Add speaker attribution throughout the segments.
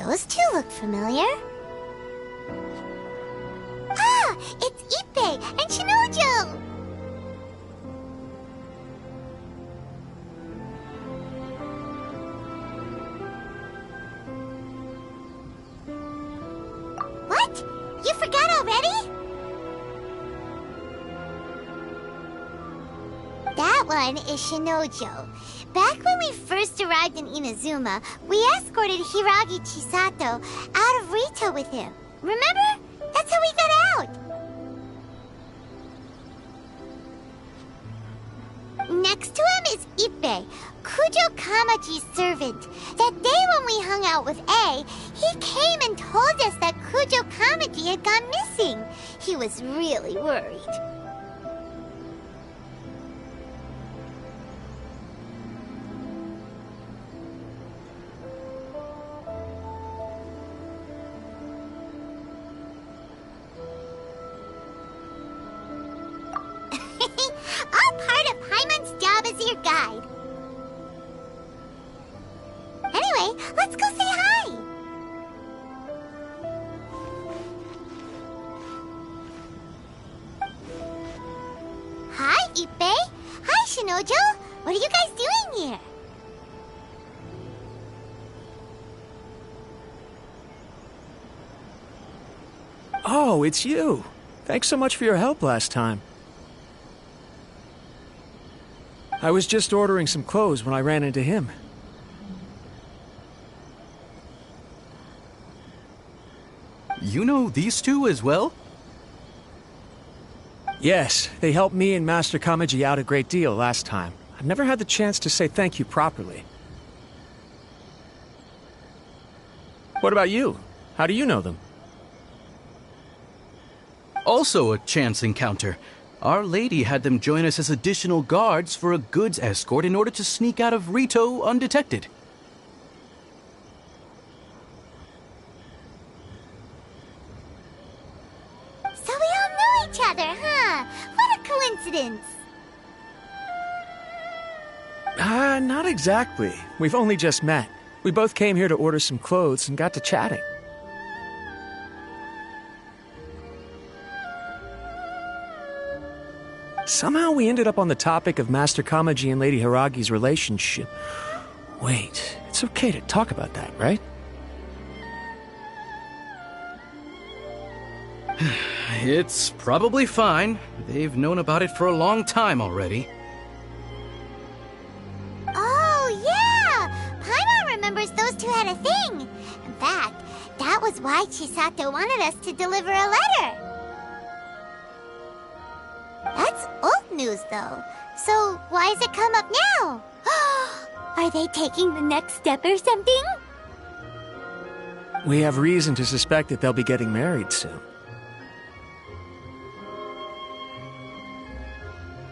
Speaker 1: Those two look familiar. Ah! It's Ippei and Shinojo! What? You forgot already? That one is Shinojo. Back when we first arrived in Inazuma, we escorted Hiragi Chisato out of Rito with him. Remember? That's how we got out. Next to him is Ippei, Kujo Kamaji's servant. That day when we hung out with A, he came and told us that Kujo Kamaji had gone missing. He was really worried. All part of Paimon's job as your guide. Anyway, let's go say hi. Hi, Ippei. Hi, Shinojo. What are you guys doing here?
Speaker 2: Oh, it's you. Thanks so much for your help last time. I was just ordering some clothes when I ran into him.
Speaker 3: You know these two as well?
Speaker 2: Yes, they helped me and Master Kamaji out a great deal last time. I've never had the chance to say thank you properly. What about you? How do you know them?
Speaker 3: Also a chance encounter. Our Lady had them join us as additional guards for a goods escort in order to sneak out of Rito undetected.
Speaker 1: So we all knew each other, huh? What a coincidence.
Speaker 2: Not exactly. We've only just met. We both came here to order some clothes and got to chatting. Somehow we ended up on the topic of Master Kamaji and Lady Hiragi's relationship. Wait, it's okay to talk about that, right?
Speaker 3: It's probably fine. They've known about it for a long time already.
Speaker 1: Oh, yeah! Paimon remembers those two had a thing. In fact, that was why Chisato wanted us to deliver a letter. That's old news, though. So why has it come up now? Are they taking the next step or something?
Speaker 2: We have reason to suspect that they'll be getting married soon.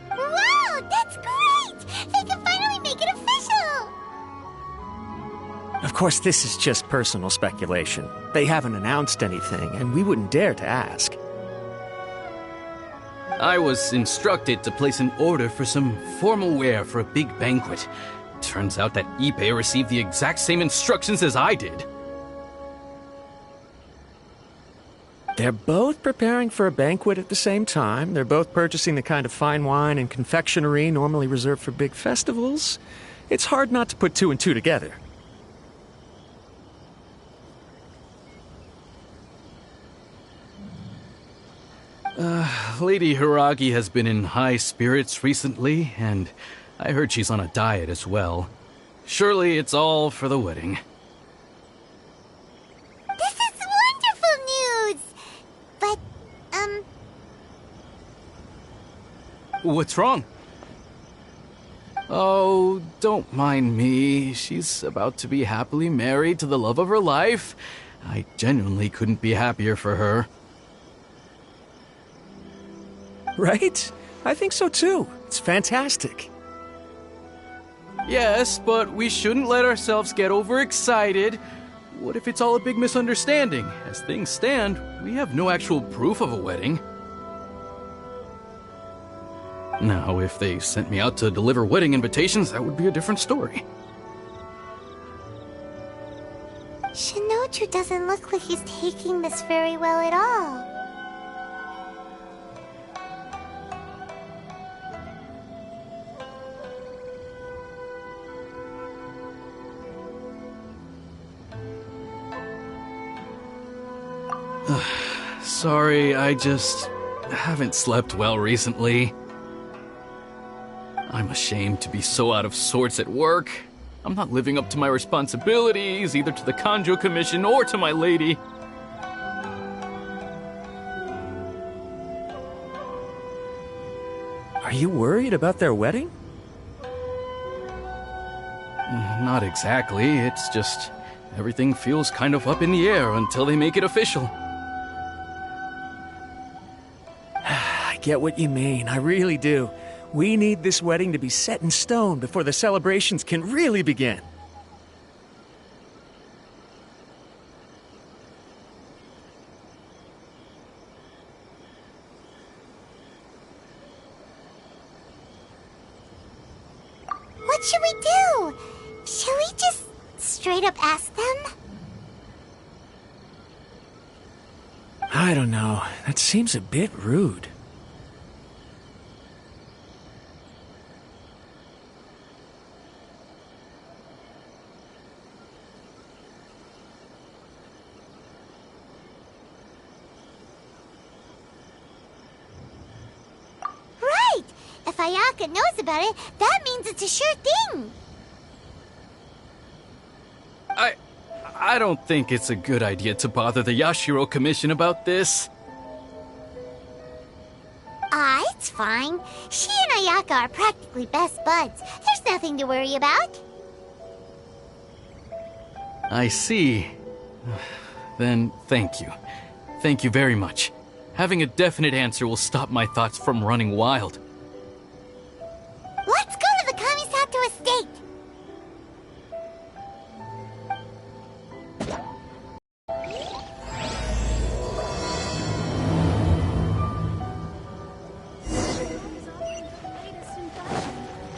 Speaker 1: Wow, that's great! They can finally make it official!
Speaker 2: Of course, this is just personal speculation. They haven't announced anything, and we wouldn't dare to ask.
Speaker 3: I was instructed to place an order for some formal wear for a big banquet. Turns out that Ippei received the exact same instructions as I did.
Speaker 2: They're both preparing for a banquet at the same time. They're both purchasing the kind of fine wine and confectionery normally reserved for big festivals. It's hard not to put two and two together.
Speaker 3: Lady Hiragi has been in high spirits recently, and I heard she's on a diet as well. Surely it's all for the wedding.
Speaker 1: This is wonderful news! But,
Speaker 3: What's wrong? Oh, don't mind me. She's about to be happily married to the love of her life. I genuinely couldn't be happier for her.
Speaker 2: Right? I think so too. It's fantastic.
Speaker 3: Yes, but we shouldn't let ourselves get overexcited. What if it's all a big misunderstanding? As things stand, we have no actual proof of a wedding. Now, if they sent me out to deliver wedding invitations, that would be a different story.
Speaker 1: Shinojo Kuju doesn't look like he's taking this very well at all.
Speaker 3: Sorry, I just haven't slept well recently. I'm ashamed to be so out of sorts at work. I'm not living up to my responsibilities, either to the Kanjo Commission or to my lady.
Speaker 2: Are you worried about their wedding?
Speaker 3: Not exactly, it's just everything feels kind of up in the air until they make it official.
Speaker 2: I get what you mean, I really do. We need this wedding to be set in stone before the celebrations can really begin.
Speaker 1: What should we do? Should we just straight up ask them?
Speaker 2: I don't know. That seems a bit rude.
Speaker 1: Right! If Ayaka knows about it, that means it's a sure thing.
Speaker 3: I don't think it's a good idea to bother the Yashiro Commission about this.
Speaker 1: It's fine. She and Ayaka are practically best buds. There's nothing to worry about.
Speaker 3: I see. Then thank you. Thank you very much. Having a definite answer will stop my thoughts from running wild.
Speaker 1: Let's go to the Kamisato estate.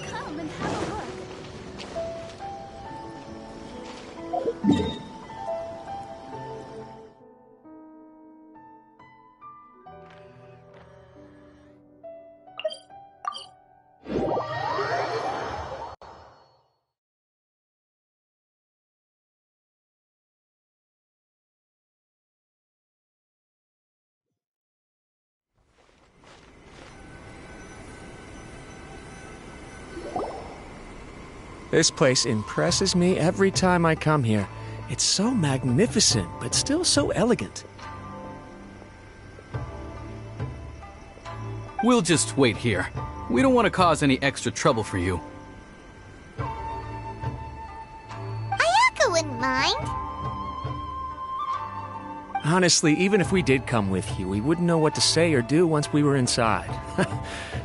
Speaker 4: Come and have a look.
Speaker 2: This place impresses me every time I come here. It's so magnificent, but still so elegant.
Speaker 3: We'll just wait here. We don't want to cause any extra trouble for you.
Speaker 1: Ayaka wouldn't mind.
Speaker 2: Honestly, even if we did come with you, we wouldn't know what to say or do once we were inside.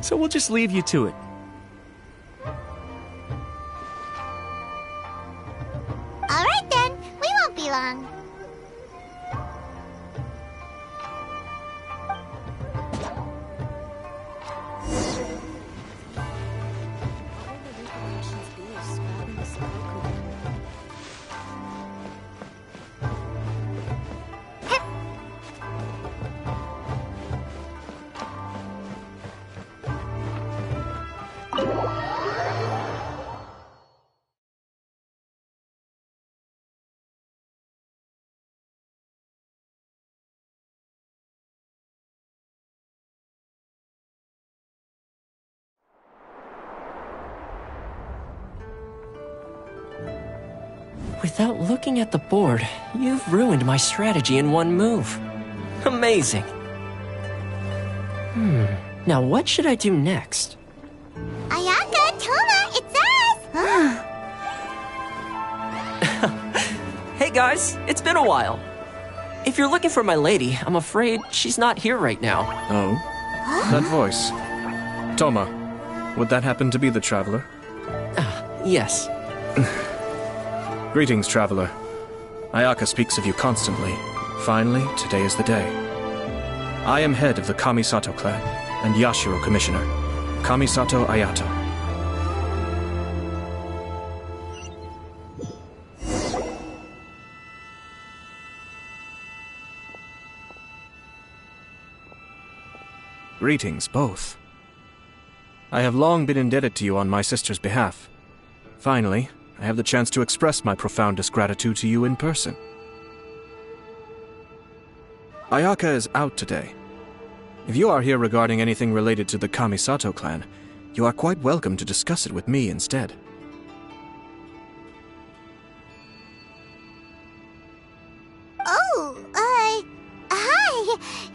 Speaker 2: So we'll just leave you to it.
Speaker 1: All right then, we won't be long.
Speaker 5: Without looking at the board, you've ruined my strategy in one move. Amazing. Now what should I do next?
Speaker 1: Ayaka, Toma, it's us!
Speaker 5: Hey guys, it's been a while. If you're looking for my lady, I'm afraid she's not here right now.
Speaker 6: Oh? That voice. Toma, would that happen to be the traveler?
Speaker 5: Yes.
Speaker 6: Greetings, traveler. Ayaka speaks of you constantly. Finally, today is the day. I am head of the Kamisato clan and Yashiro commissioner, Kamisato Ayato. Greetings, both. I have long been indebted to you on my sister's behalf. Finally, I have the chance to express my profoundest gratitude to you in person. Ayaka is out today. If you are here regarding anything related to the Kamisato clan, you are quite welcome to discuss it with me instead.
Speaker 1: Oh, hi!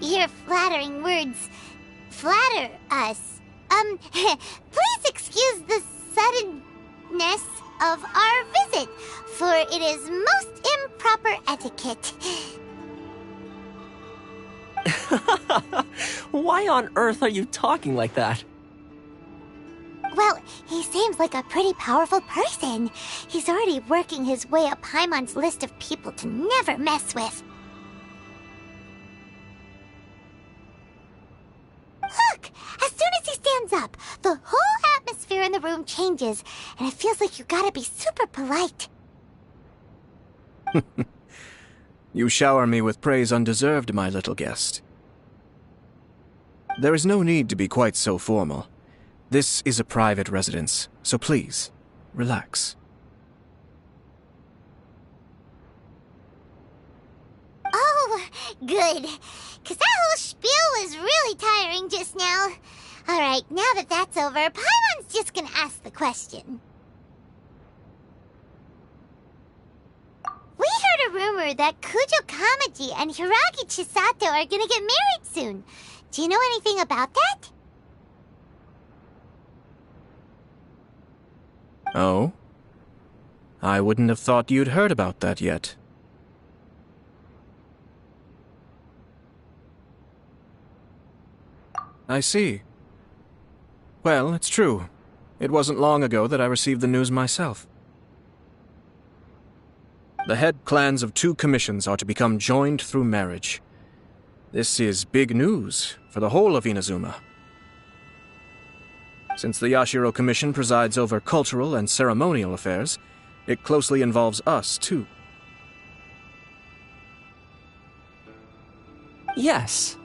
Speaker 1: Your flattering words flatter us. Please excuse the suddenness of our visit, for it is most improper etiquette.
Speaker 5: Why on earth are you talking like that?
Speaker 1: Well, he seems like a pretty powerful person. He's already working his way up Paimon's list of people to never mess with. Look! As soon as he stands up, the whole atmosphere in the room changes, and it feels like you gotta be super polite.
Speaker 6: You shower me with praise undeserved, my little guest. There is no need to be quite so formal. This is a private residence, so please, relax.
Speaker 1: Oh, good. 'Cause that whole spiel was really tiring just now. Alright, now that that's over, Paimon's just gonna ask the question. We heard a rumor that Kujo Kamaji and Hiragi Chisato are gonna get married soon. Do you know anything about that?
Speaker 6: Oh? I wouldn't have thought you'd heard about that yet. I see. Well, it's true. It wasn't long ago that I received the news myself. The head clans of 2 commissions are to become joined through marriage. This is big news for the whole of Inazuma. Since the Yashiro Commission presides over cultural and ceremonial affairs, it closely involves us, too.
Speaker 5: Yes.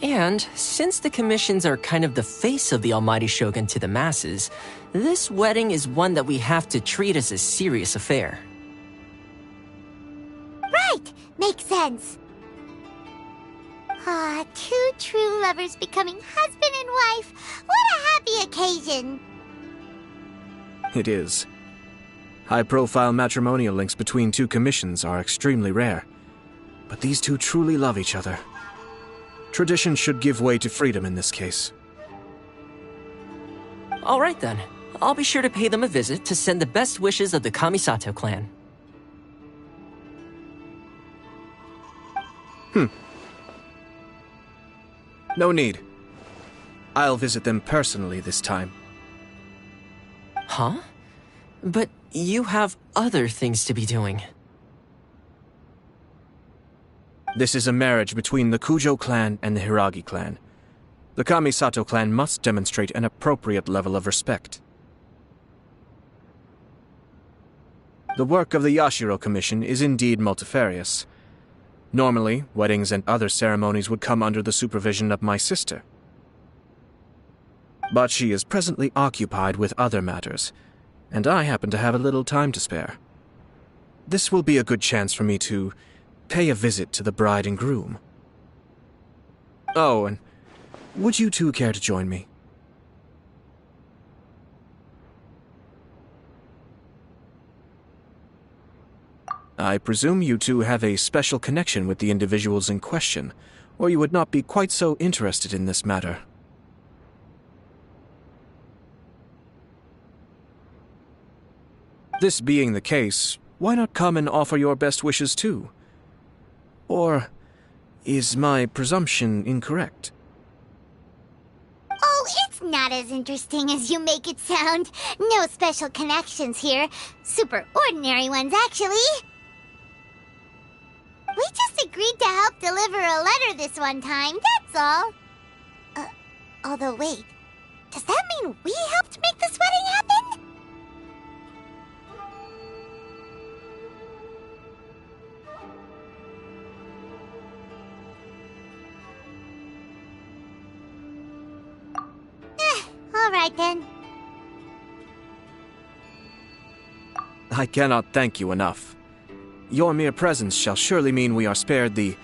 Speaker 5: And since the commissions are kind of the face of the Almighty Shogun to the masses, this wedding is one that we have to treat as a serious affair.
Speaker 1: Right! Makes sense. Ah, 2 true lovers becoming husband and wife. What a happy occasion.
Speaker 6: It is. High-profile matrimonial links between 2 commissions are extremely rare. But these 2 truly love each other. Tradition should give way to freedom in this case.
Speaker 5: All right then. I'll be sure to pay them a visit to send the best wishes of the Kamisato clan.
Speaker 6: No need. I'll visit them personally this time.
Speaker 5: Huh? But you have other things to be doing.
Speaker 6: This is a marriage between the Kujo clan and the Hiragi clan. The Kamisato clan must demonstrate an appropriate level of respect. The work of the Yashiro Commission is indeed multifarious. Normally, weddings and other ceremonies would come under the supervision of my sister. But she is presently occupied with other matters, and I happen to have a little time to spare. This will be a good chance for me to pay a visit to the bride and groom. Oh, and would you 2 care to join me? I presume you 2 have a special connection with the individuals in question, or you would not be quite so interested in this matter. This being the case, why not come and offer your best wishes too? Or is my presumption incorrect?
Speaker 1: Oh, it's not as interesting as you make it sound. No special connections here. Super ordinary ones, actually. We just agreed to help deliver a letter this one time, that's all. Although wait, does that mean we helped make this wedding happen? right then.
Speaker 6: I cannot thank you enough. Your mere presence shall surely mean we are spared the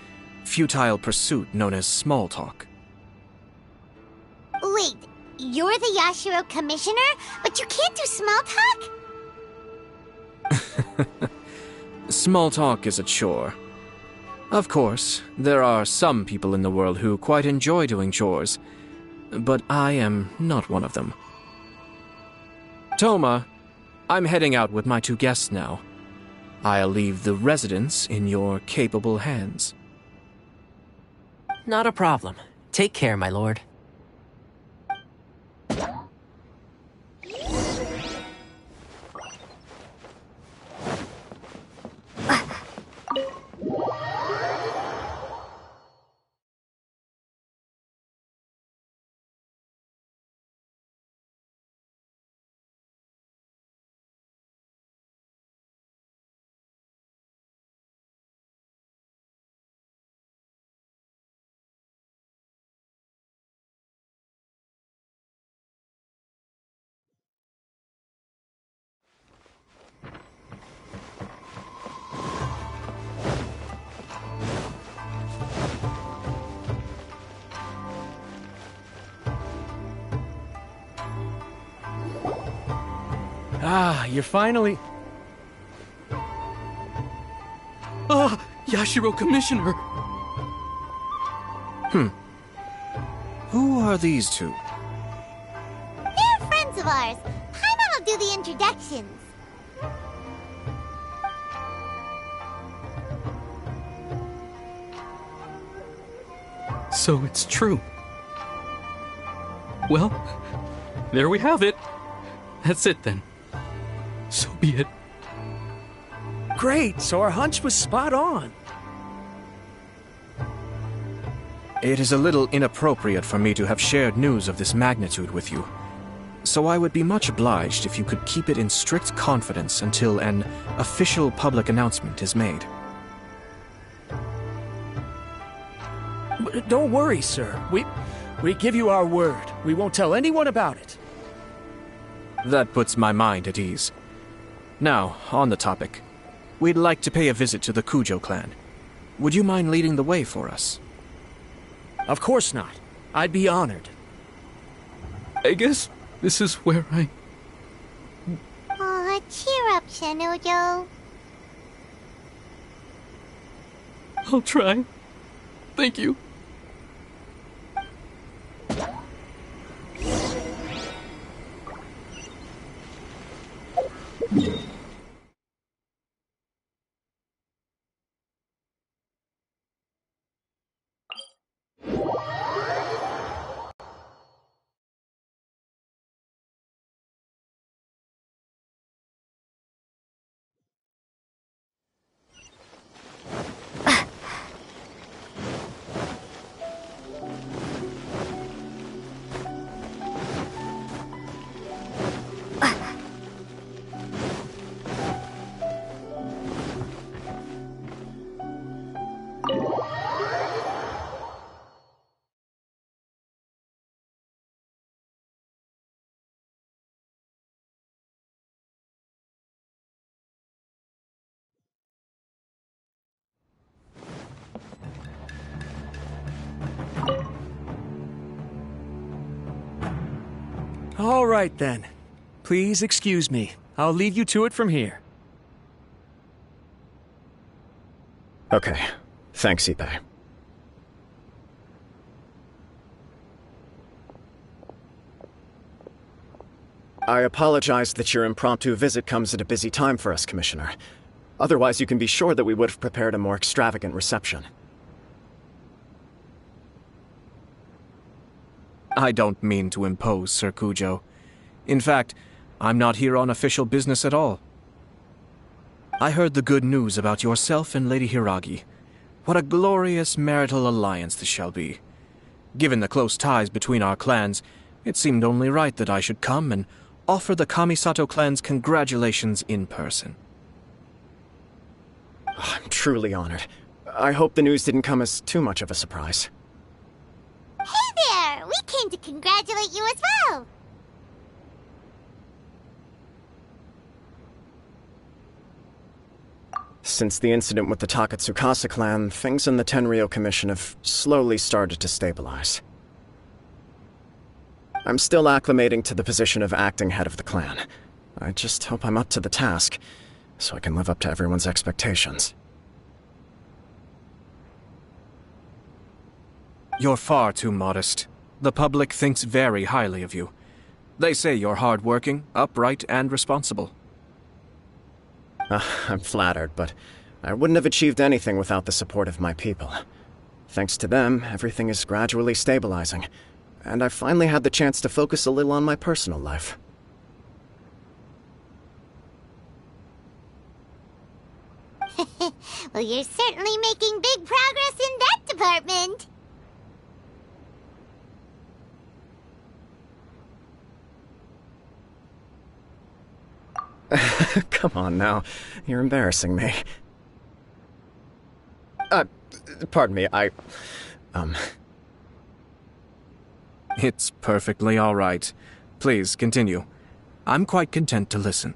Speaker 6: futile pursuit known as small talk.
Speaker 1: Wait, you're the Yashiro commissioner, but you can't do small talk?
Speaker 6: Small talk is a chore. Of course, there are some people in the world who quite enjoy doing chores, but I am not one of them. Toma, I'm heading out with my 2 guests now. I'll leave the residence in your capable hands.
Speaker 5: Not a problem. Take care, my lord.
Speaker 2: Ah, you're finally...
Speaker 3: Ah, Yashiro Commissioner!
Speaker 6: Who are these 2?
Speaker 1: They're friends of ours. Paimon will do the introductions.
Speaker 3: So it's true. Well, there we have it. That's it then. So be it.
Speaker 2: Great, so our hunch was spot on.
Speaker 6: It is a little inappropriate for me to have shared news of this magnitude with you, so I would be much obliged if you could keep it in strict confidence until an official public announcement is made.
Speaker 2: But don't worry, sir. We give you our word. We won't tell anyone about it.
Speaker 6: That puts my mind at ease. Now, on the topic. We'd like to pay a visit to the Kujo clan. Would you mind leading the way for us?
Speaker 2: Of course not. I'd be honored.
Speaker 3: I guess this is where I...
Speaker 1: Aw, cheer up, Shinojo.
Speaker 3: I'll try. Thank you.
Speaker 2: All right, then. Please excuse me. I'll leave you to it from here.
Speaker 7: Okay. Thanks, Ippei. I apologize that your impromptu visit comes at a busy time for us, Commissioner. Otherwise, you can be sure that we would have prepared a more extravagant reception.
Speaker 6: I don't mean to impose, Sir Kujo. In fact, I'm not here on official business at all. I heard the good news about yourself and Lady Hiragi. What a glorious marital alliance this shall be. Given the close ties between our clans, it seemed only right that I should come and offer the Kamisato clans congratulations in person.
Speaker 7: I'm truly honored. I hope the news didn't come as too much of a surprise.
Speaker 1: Hey there! We came to congratulate you as well!
Speaker 7: since the incident with the Takatsukasa clan, things in the Tenryou Commission have slowly started to stabilize. I'm still acclimating to the position of acting head of the clan. I just hope I'm up to the task, so I can live up to everyone's expectations.
Speaker 6: You're far too modest. The public thinks very highly of you. They say you're hardworking, upright, and responsible.
Speaker 7: I'm flattered, but I wouldn't have achieved anything without the support of my people. Thanks to them, everything is gradually stabilizing, and I've finally had the chance to focus a little on my personal life.
Speaker 1: Well, you're certainly making big progress in that department.
Speaker 7: Come on now, you're embarrassing me. Pardon me,
Speaker 6: It's perfectly all right. Please, continue. I'm quite content to listen.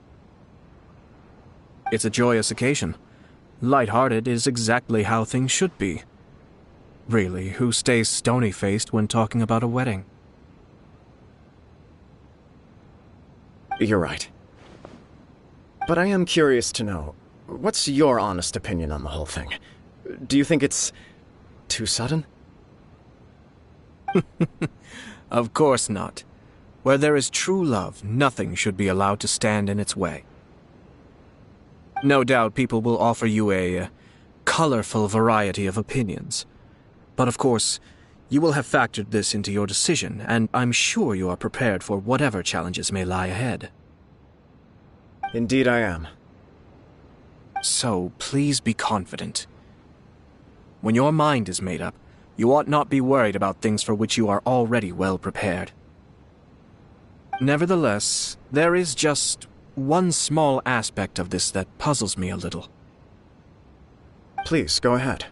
Speaker 6: It's a joyous occasion. Light-hearted is exactly how things should be. Really, who stays stony-faced when talking about a wedding?
Speaker 7: You're right. But I am curious to know, what's your honest opinion on the whole thing? Do you think it's too sudden?
Speaker 6: Of course not. Where there is true love, nothing should be allowed to stand in its way. No doubt people will offer you a colorful variety of opinions. But of course, you will have factored this into your decision, and I'm sure you are prepared for whatever challenges may lie ahead.
Speaker 7: Indeed I am.
Speaker 6: So, please be confident. When your mind is made up, you ought not be worried about things for which you are already well prepared. Nevertheless, there is just one small aspect of this that puzzles me a little.
Speaker 7: Please, go ahead.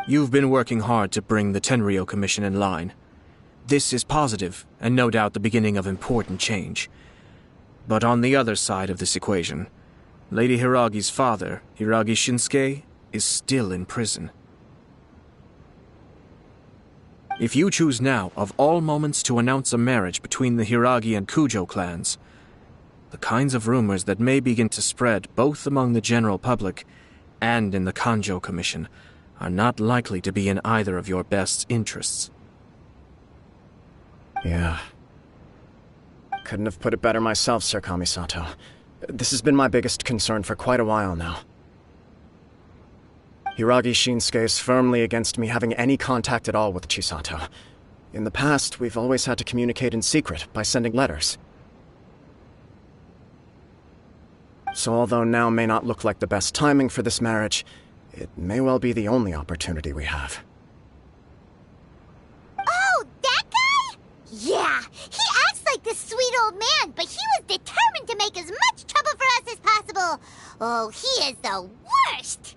Speaker 6: You've been working hard to bring the Tenryou Commission in line. This is positive, and no doubt the beginning of important change. But on the other side of this equation, Lady Hiragi's father, Hiragi Shinsuke, is still in prison. If you choose now, of all moments, to announce a marriage between the Hiragi and Kujo clans, the kinds of rumors that may begin to spread both among the general public and in the Kanjo Commission are not likely to be in either of your best interests.
Speaker 7: Yeah. Couldn't have put it better myself, Sir Kamisato. This has been my biggest concern for quite a while now. Hiragi Shinsuke is firmly against me having any contact at all with Chisato. In the past, we've always had to communicate in secret by sending letters. So although now may not look like the best timing for this marriage, it may well be the only opportunity we have.
Speaker 1: Oh, that guy? Yeah, he acts like this sweet old man, but he was determined to make as much trouble for us as possible. Oh, he is the worst!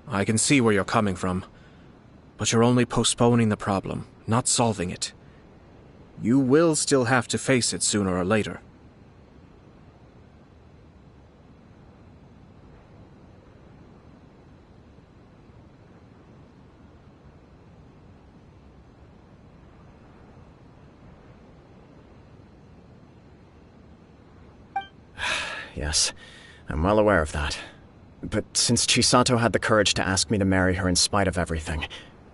Speaker 6: I can see where you're coming from, but you're only postponing the problem, not solving it. You will still have to face it sooner or later.
Speaker 7: Yes, I'm well aware of that. But since Chisato had the courage to ask me to marry her in spite of everything,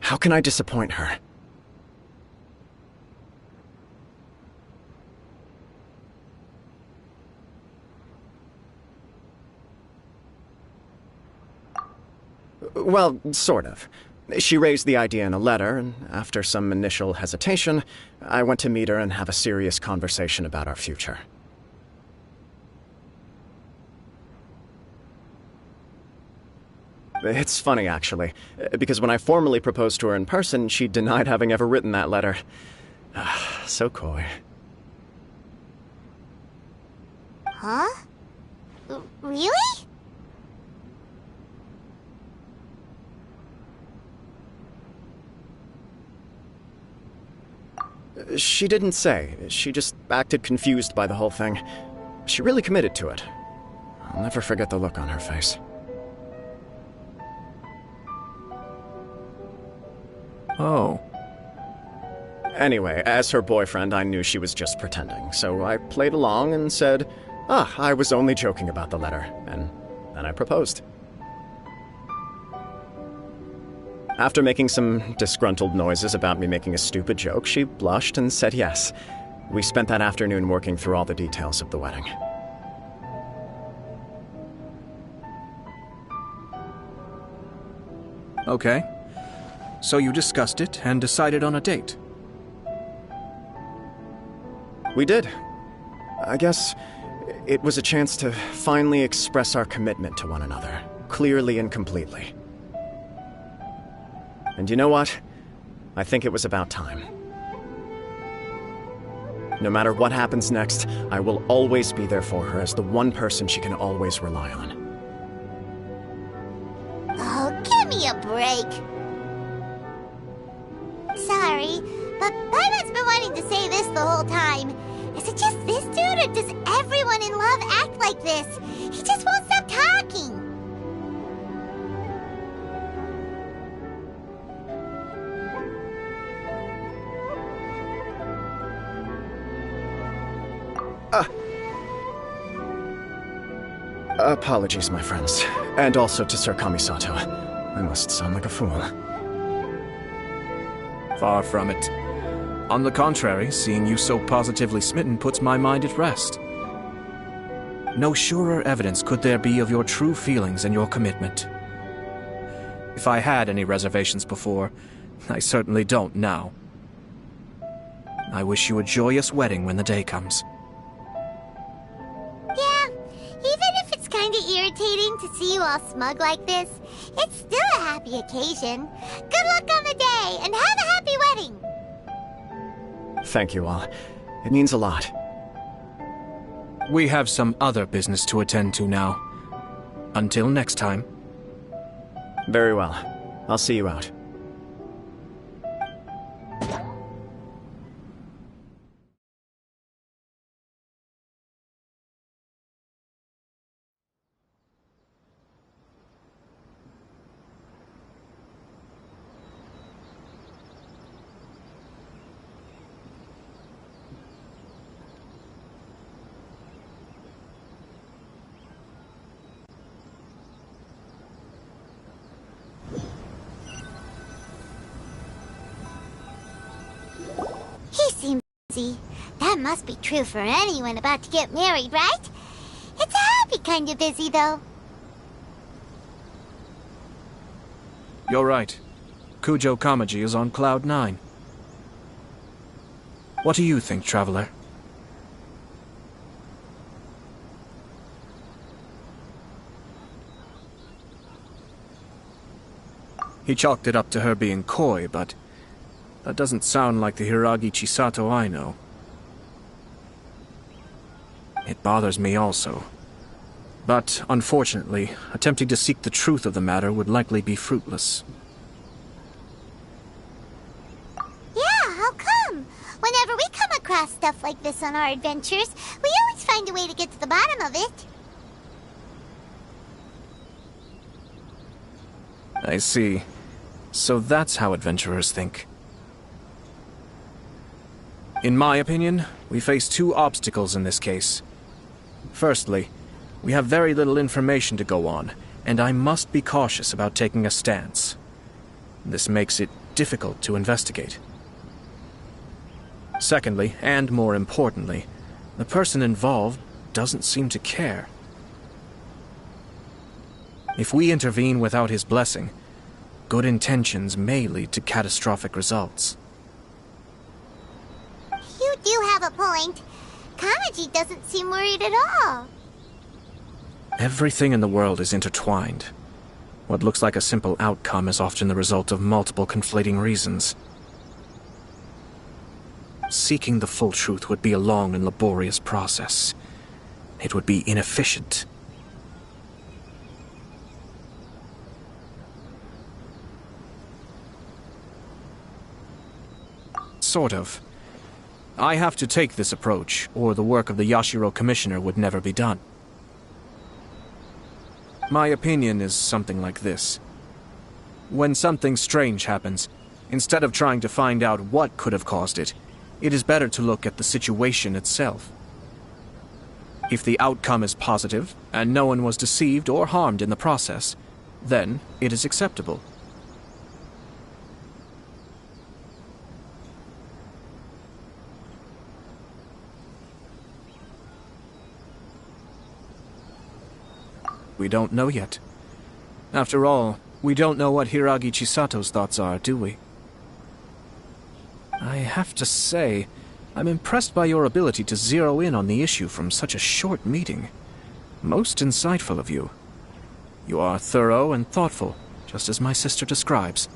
Speaker 7: how can I disappoint her? Well, sort of. She raised the idea in a letter, and after some initial hesitation, I went to meet her and have a serious conversation about our future. It's funny, actually, because when I formally proposed to her in person, she denied having ever written that letter. So coy.
Speaker 1: Huh? Really?
Speaker 7: She didn't say. She just acted confused by the whole thing. She really committed to it. I'll never forget the look on her face.
Speaker 6: Oh.
Speaker 7: Anyway, as her boyfriend, I knew she was just pretending, so I played along and said, I was only joking about the letter, and then I proposed. After making some disgruntled noises about me making a stupid joke, she blushed and said yes. We spent that afternoon working through all the details of the wedding.
Speaker 6: Okay. So you discussed it and decided on a date?
Speaker 7: We did. I guess it was a chance to finally express our commitment to one another, clearly and completely. And you know what? I think it was about time. No matter what happens next, I will always be there for her as the one person she can always rely on.
Speaker 1: Oh, give me a break. Sorry, but Paimon's been wanting to say this the whole time. Is it just this dude, or does everyone in love act like this? He just won't stop talking.
Speaker 7: Apologies, my friends. And also to Sir Kamisato. I must sound like a fool.
Speaker 6: Far from it. On the contrary, seeing you so positively smitten puts my mind at rest. No surer evidence could there be of your true feelings and your commitment. If I had any reservations before, I certainly don't now. I wish you a joyous wedding when the day comes.
Speaker 1: Yeah, even if it's kinda irritating to see you all smug like this, it's still a happy occasion. Good luck on the day, and have a happy wedding!
Speaker 7: Thank you all. It means a lot.
Speaker 6: We have some other business to attend to now. Until next time.
Speaker 7: Very well. I'll see you out.
Speaker 1: He seems busy. That must be true for anyone about to get married, right? It's a happy kind of busy, though.
Speaker 6: You're right. Kujo Kamaji is on Cloud 9. What do you think, Traveler? He chalked it up to her being coy, but that doesn't sound like the Hiragi Chisato I know. It bothers me also. But, unfortunately, attempting to seek the truth of the matter would likely be fruitless.
Speaker 1: Yeah, how come? Whenever we come across stuff like this on our adventures, we always find a way to get to the bottom of it.
Speaker 6: I see. So that's how adventurers think. In my opinion, we face two obstacles in this case. Firstly, we have very little information to go on, and I must be cautious about taking a stance. This makes it difficult to investigate. Secondly, and more importantly, the person involved doesn't seem to care. If we intervene without his blessing, good intentions may lead to catastrophic results.
Speaker 1: You do have a point. Kamaji doesn't seem worried at all.
Speaker 6: Everything in the world is intertwined. What looks like a simple outcome is often the result of multiple conflating reasons. Seeking the full truth would be a long and laborious process. It would be inefficient. Sort of. I have to take this approach, or the work of the Yashiro Commissioner would never be done. My opinion is something like this. When something strange happens, instead of trying to find out what could have caused it, it is better to look at the situation itself. If the outcome is positive, and no one was deceived or harmed in the process, then it is acceptable. We don't know yet. After all, we don't know what Hiragi Chisato's thoughts are, do we? I have to say, I'm impressed by your ability to zero in on the issue from such a short meeting. Most insightful of you. You are thorough and thoughtful, just as my sister describes.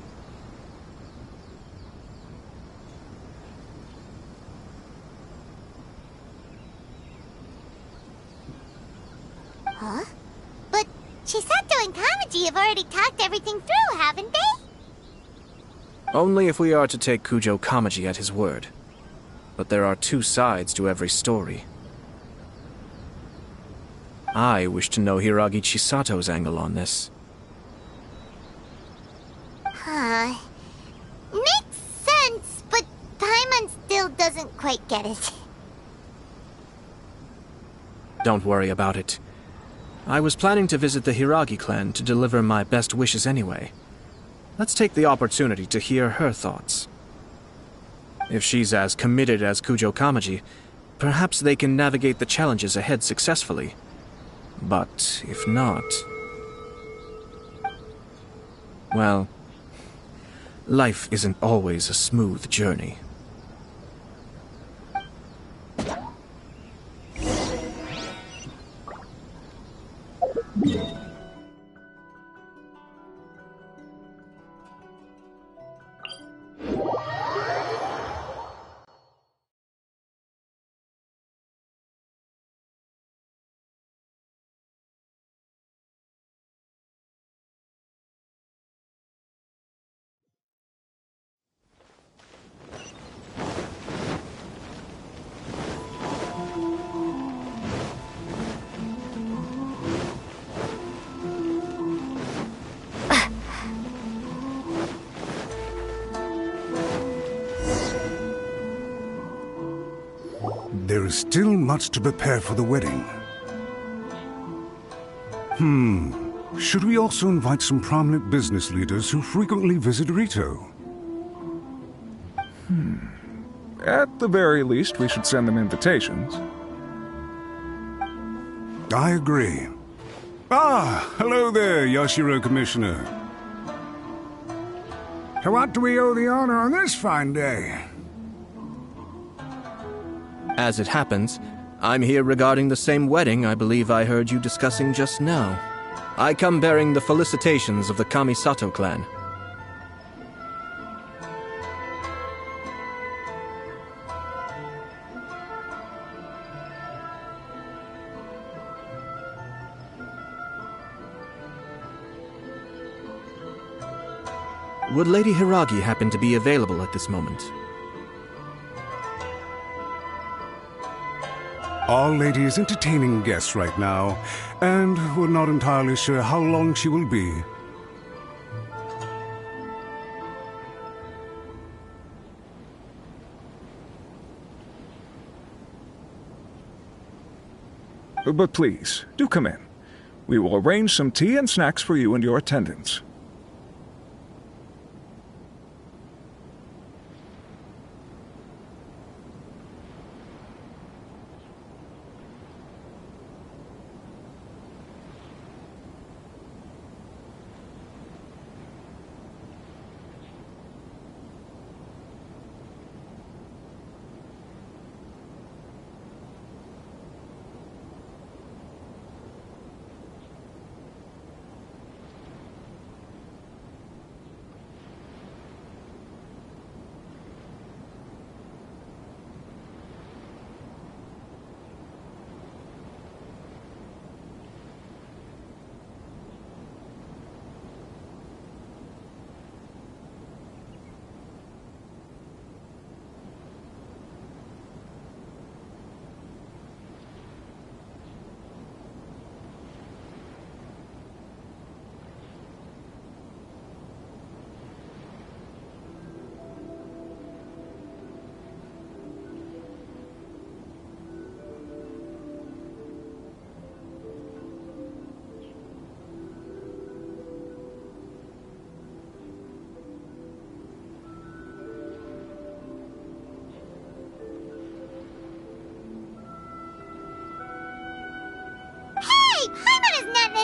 Speaker 1: Huh? But Chisato and Kamaji have already talked everything through, haven't they?
Speaker 6: Only if we are to take Kujo Kamaji at his word. But there are two sides to every story. I wish to know Hiragi Chisato's angle on this.
Speaker 1: Huh. Makes sense, but Paimon still doesn't quite get it.
Speaker 6: Don't worry about it. I was planning to visit the Hiragi clan to deliver my best wishes anyway. Let's take the opportunity to hear her thoughts. If she's as committed as Kujo Kamaji, perhaps they can navigate the challenges ahead successfully. But if not... well, life isn't always a smooth journey.
Speaker 8: There is still much to prepare for the wedding. Should we also invite some prominent business leaders who frequently visit Rito?
Speaker 9: At the very least, we should send them invitations.
Speaker 8: I agree. Ah, hello there, Yashiro Commissioner. To what do we owe the honor on this fine day?
Speaker 6: As it happens, I'm here regarding the same wedding I believe I heard you discussing just now. I come bearing the felicitations of the Kamisato clan. Would Lady Hiragi happen to be available at this moment?
Speaker 8: Our lady is entertaining guests right now, and we're not entirely sure how long she will be.
Speaker 9: But please, do come in. We will arrange some tea and snacks for you and your attendants.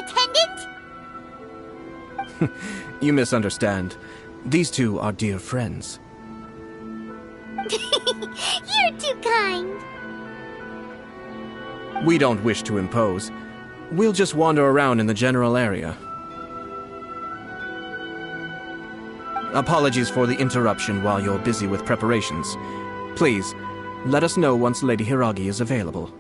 Speaker 1: attendant?
Speaker 6: You misunderstand. These two are dear friends.
Speaker 1: You're too kind.
Speaker 6: We don't wish to impose. We'll just wander around in the general area. Apologies for the interruption while you're busy with preparations. Please, let us know once Lady Hiragi is available.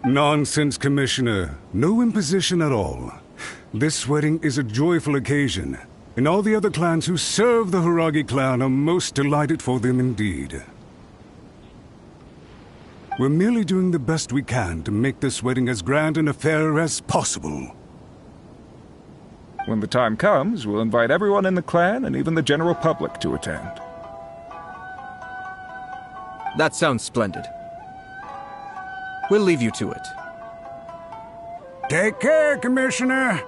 Speaker 8: Nonsense, Commissioner. No imposition at all. This wedding is a joyful occasion, and all the other clans who serve the Hiragi clan are most delighted for them indeed. We're merely doing the best we can to make this wedding as grand an affair as possible.
Speaker 9: When the time comes, we'll invite everyone in the clan and even the general public to attend.
Speaker 6: That sounds splendid. We'll leave you to it.
Speaker 8: Take care, Commissioner.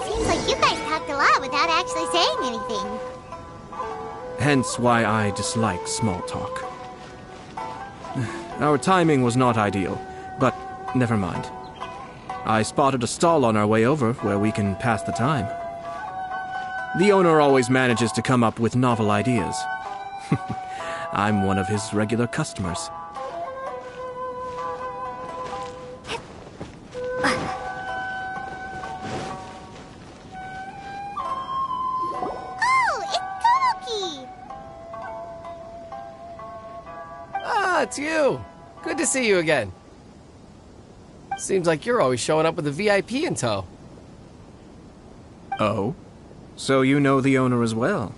Speaker 1: Seems like you guys talked a lot without actually saying anything.
Speaker 6: Hence why I dislike small talk. Our timing was not ideal, but never mind. I spotted a stall on our way over where we can pass the time. The owner always manages to come up with novel ideas. I'm one of his regular customers.
Speaker 1: Oh, it's Tomoki!
Speaker 10: Ah, it's you! Good to see you again. Seems like you're always showing up with a VIP in tow.
Speaker 6: Oh? So you know the owner as well?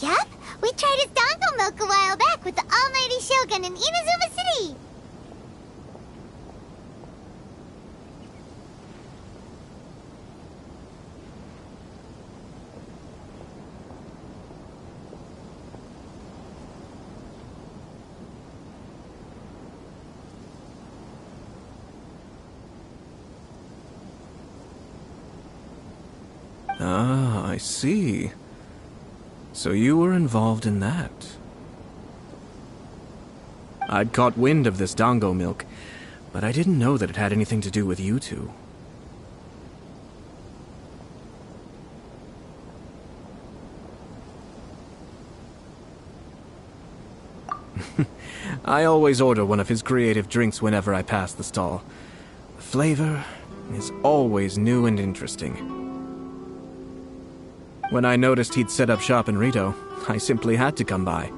Speaker 1: Yep, we tried his dango milk a while back with the almighty Shogun in Inazuma City.
Speaker 6: Ah, I see. So you were involved in that. I'd caught wind of this dango milk, but I didn't know that it had anything to do with you two. I always order one of his creative drinks whenever I pass the stall. The flavor is always new and interesting. When I noticed he'd set up shop in Rito, I simply had to come by.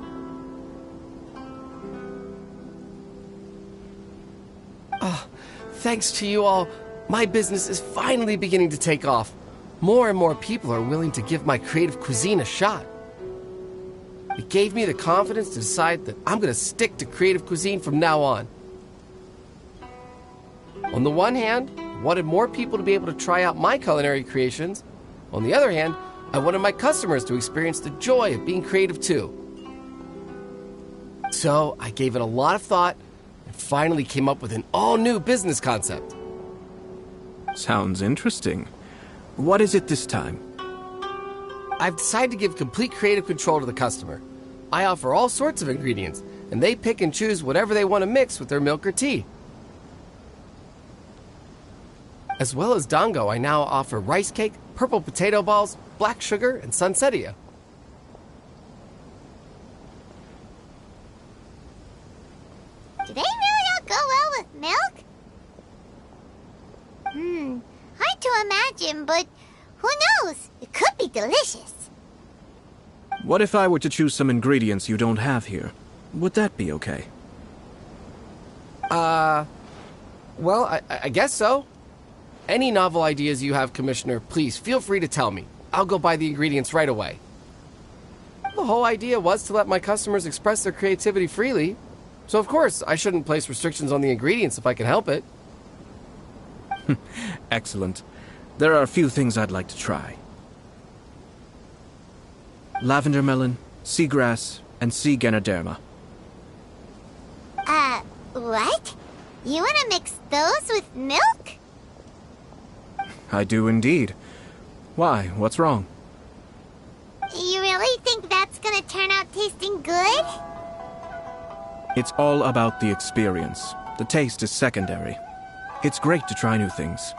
Speaker 10: Thanks to you all, my business is finally beginning to take off. More and more people are willing to give my creative cuisine a shot. It gave me the confidence to decide that I'm going to stick to creative cuisine from now on. On the one hand, I wanted more people to be able to try out my culinary creations. On the other hand, I wanted my customers to experience the joy of being creative too. So I gave it a lot of thought and finally came up with an all-new business concept.
Speaker 6: Sounds interesting. What is it this time?
Speaker 10: I've decided to give complete creative control to the customer. I offer all sorts of ingredients, and they pick and choose whatever they want to mix with their milk or tea. As well as dango, I now offer rice cake, purple potato balls, black sugar, and sunsettia.
Speaker 1: hard to imagine, but who knows? It could be delicious.
Speaker 6: What if I were to choose some ingredients you don't have here? Would that be okay?
Speaker 10: Well, I guess so. Any novel ideas you have, Commissioner, please feel free to tell me. I'll go buy the ingredients right away. The whole idea was to let my customers express their creativity freely. So of course, I shouldn't place restrictions on the ingredients if I can help it.
Speaker 6: Excellent. There are a few things I'd like to try. Lavender melon, seagrass, and sea Ganoderma.
Speaker 1: What? You want to mix those with milk?
Speaker 6: I do indeed. Why? What's wrong?
Speaker 1: You really think that's gonna turn out tasting good?
Speaker 6: It's all about the experience. The taste is secondary. It's great to try new things.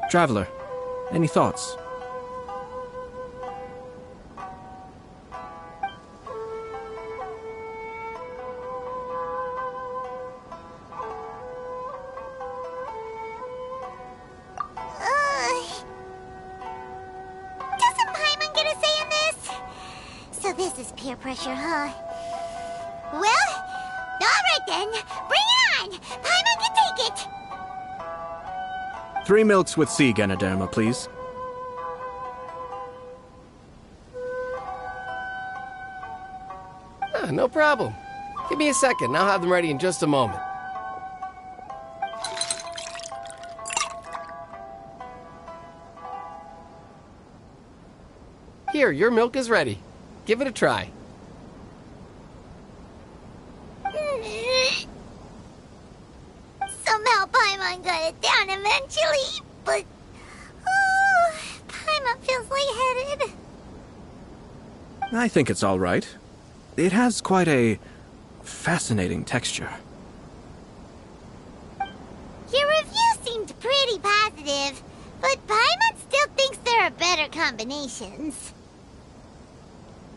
Speaker 6: Traveler, any thoughts?
Speaker 1: Doesn't Paimon get a say in this? So this is peer pressure, huh? Well, alright then. Bring it on! Paimon can take it!
Speaker 6: 3 milks with sea Ganoderma, please.
Speaker 10: No problem. Give me a second. I'll have them ready in just a moment. Here, your milk is ready. Give it a try.
Speaker 1: Somehow Paimon got it down eventually, but... Paimon feels lightheaded.
Speaker 6: I think it's all right. It has quite a fascinating texture.
Speaker 1: Your review seemed pretty positive, but Paimon still thinks there are better combinations.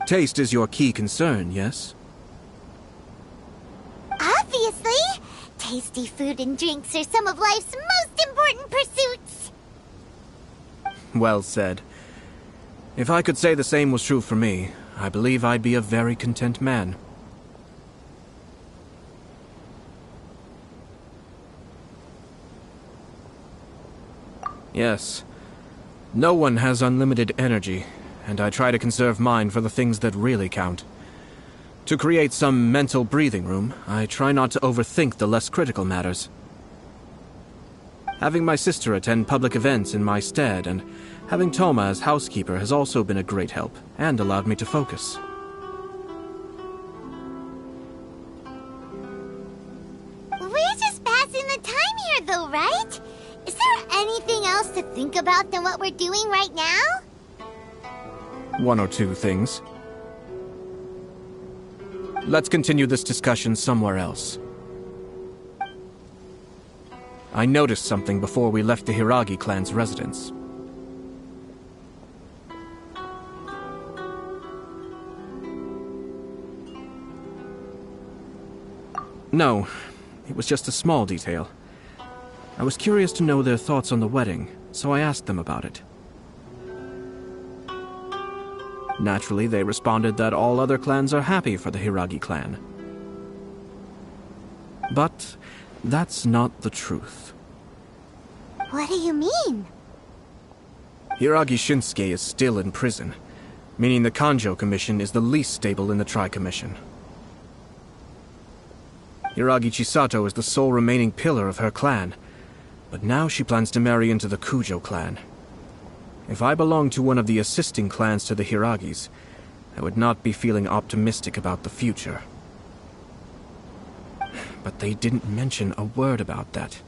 Speaker 6: Taste is your key concern, yes?
Speaker 1: Obviously! Tasty food and drinks are some of life's most important pursuits!
Speaker 6: Well said. If I could say the same was true for me, I believe I'd be a very content man. Yes. No one has unlimited energy, and I try to conserve mine for the things that really count. To create some mental breathing room, I try not to overthink the less critical matters. Having my sister attend public events in my stead, and having Toma as housekeeper has also been a great help, and allowed me to focus.
Speaker 1: We're just passing the time here though, right? Is there anything else to think about than what we're doing right now?
Speaker 6: One or two things. Let's continue this discussion somewhere else. I noticed something before we left the Hiragi clan's residence. No, it was just a small detail. I was curious to know their thoughts on the wedding, so I asked them about it. Naturally, they responded that all other clans are happy for the Hiragi clan. But that's not the truth.
Speaker 1: What do you mean?
Speaker 6: Hiragi Shinsuke is still in prison, meaning the Kanjo Commission is the least stable in the Tri-Commission. Hiragi Chisato is the sole remaining pillar of her clan, but now she plans to marry into the Kujo clan. If I belonged to one of the assisting clans to the Hiragis, I would not be feeling optimistic about the future. But they didn't mention a word about that.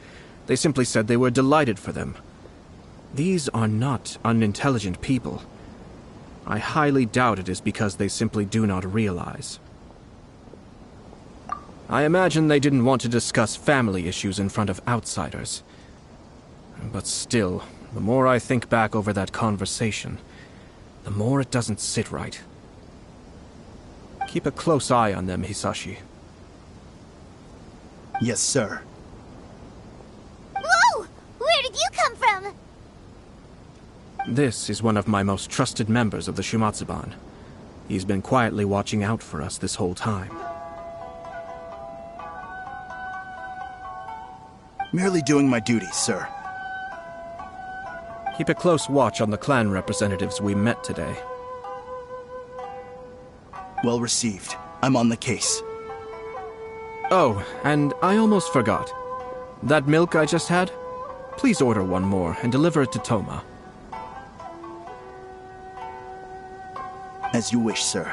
Speaker 6: They simply said they were delighted for them. These are not unintelligent people. I highly doubt it is because they simply do not realize. I imagine they didn't want to discuss family issues in front of outsiders. But still, the more I think back over that conversation, the more it doesn't sit right. Keep a close eye on them, Hisashi.
Speaker 11: Yes, sir.
Speaker 1: Whoa! Where did you come
Speaker 6: This is one of my most trusted members of the Shumatsuban. He's been quietly watching out for us this whole time.
Speaker 11: Merely doing my duties, sir.
Speaker 6: Keep a close watch on the clan representatives we met today.
Speaker 11: Well received. I'm on the case.
Speaker 6: Oh, and I almost forgot. That milk I just had? Please order one more and deliver it to Toma.
Speaker 11: As you wish, sir.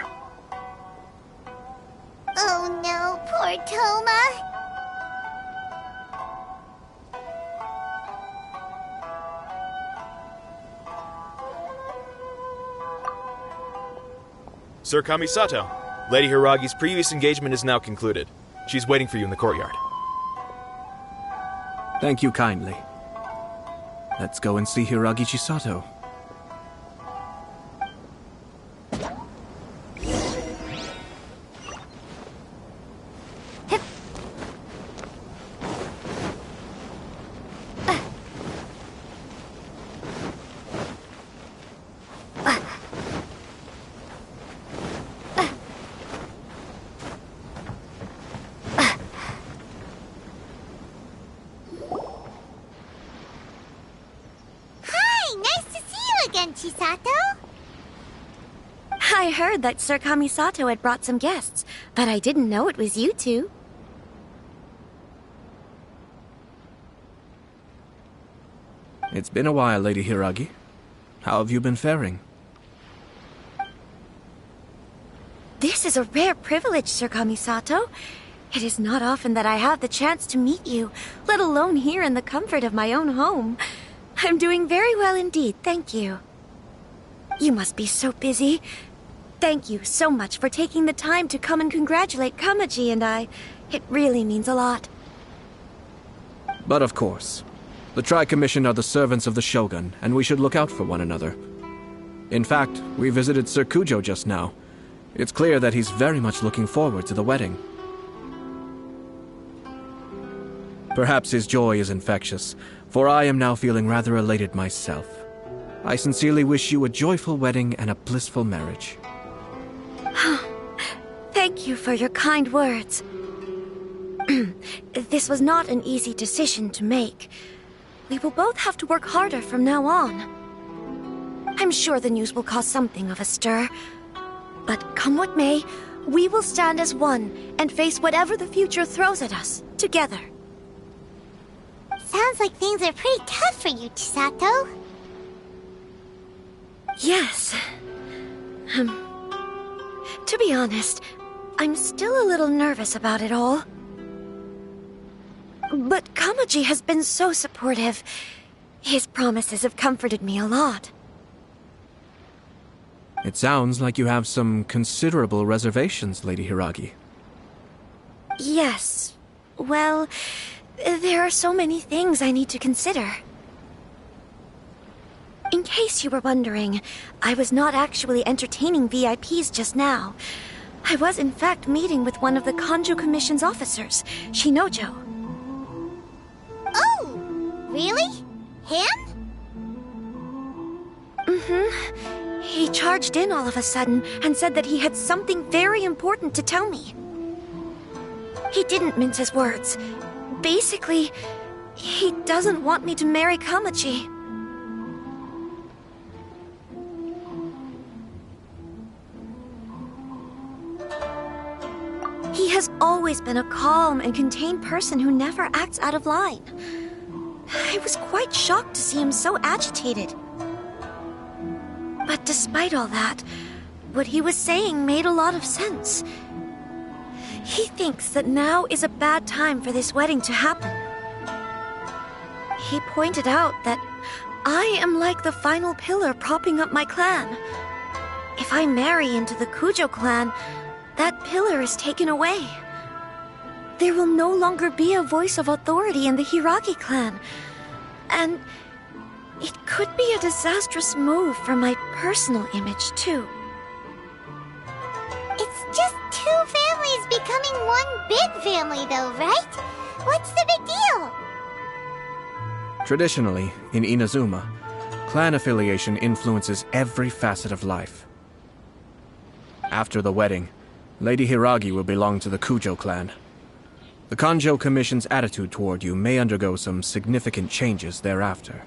Speaker 1: Oh no, poor Toma.
Speaker 12: Sir Kamisato, Lady Hiragi's previous engagement is now concluded. She's waiting for you in the courtyard.
Speaker 6: Thank you kindly. Let's go and see Hiragi Chisato.
Speaker 1: Chisato?
Speaker 13: I heard that Sir Kamisato had brought some guests, but I didn't know it was you two.
Speaker 6: It's been a while, Lady Hiragi. How have you been faring?
Speaker 13: This is a rare privilege, Sir Kamisato. It is not often that I have the chance to meet you, let alone here in the comfort of my own home. I'm doing very well indeed, thank you. You must be so busy. Thank you so much for taking the time to come and congratulate Kamaji and I. It really means a lot.
Speaker 6: But of course. The Tri-Commission are the servants of the Shogun, and we should look out for one another. In fact, we visited Sir Kujo just now. It's clear that he's very much looking forward to the wedding. Perhaps his joy is infectious, for I am now feeling rather elated myself. I sincerely wish you a joyful wedding and a blissful marriage.
Speaker 13: Thank you for your kind words. This was not an easy decision to make. We will both have to work harder from now on. I'm sure the news will cause something of a stir. But come what may, we will stand as one and face whatever the future throws at us, together.
Speaker 1: Sounds like things are pretty tough for you, Chisato.
Speaker 13: Yes. To be honest, I'm still a little nervous about it all. But Kamaji has been so supportive. His promises have comforted me a lot.
Speaker 6: It sounds like you have some considerable reservations, Lady Hiragi.
Speaker 13: Yes. Well, there are so many things I need to consider. In case you were wondering, I was not actually entertaining VIPs just now. I was in fact meeting with one of the Kanjo Commission's officers, Shinojo.
Speaker 1: Oh! Really? Him?
Speaker 13: Mm-hmm. He charged in all of a sudden and said that he had something very important to tell me. He didn't mince his words. Basically, he doesn't want me to marry Kamaji. He has always been a calm and contained person who never acts out of line. I was quite shocked to see him so agitated. But despite all that, what he was saying made a lot of sense. He thinks that now is a bad time for this wedding to happen. He pointed out that I am like the final pillar propping up my clan. If I marry into the Kujo clan, that pillar is taken away. There will no longer be a voice of authority in the Hiragi clan. And it could be a disastrous move for my personal image, too.
Speaker 1: It's just two families becoming one big family, though, right? What's the big deal?
Speaker 6: Traditionally, in Inazuma, Clan affiliation influences every facet of life. After the wedding, Lady Hiragi will belong to the Kujo clan. The Kanjo Commission's attitude toward you may undergo some significant changes thereafter.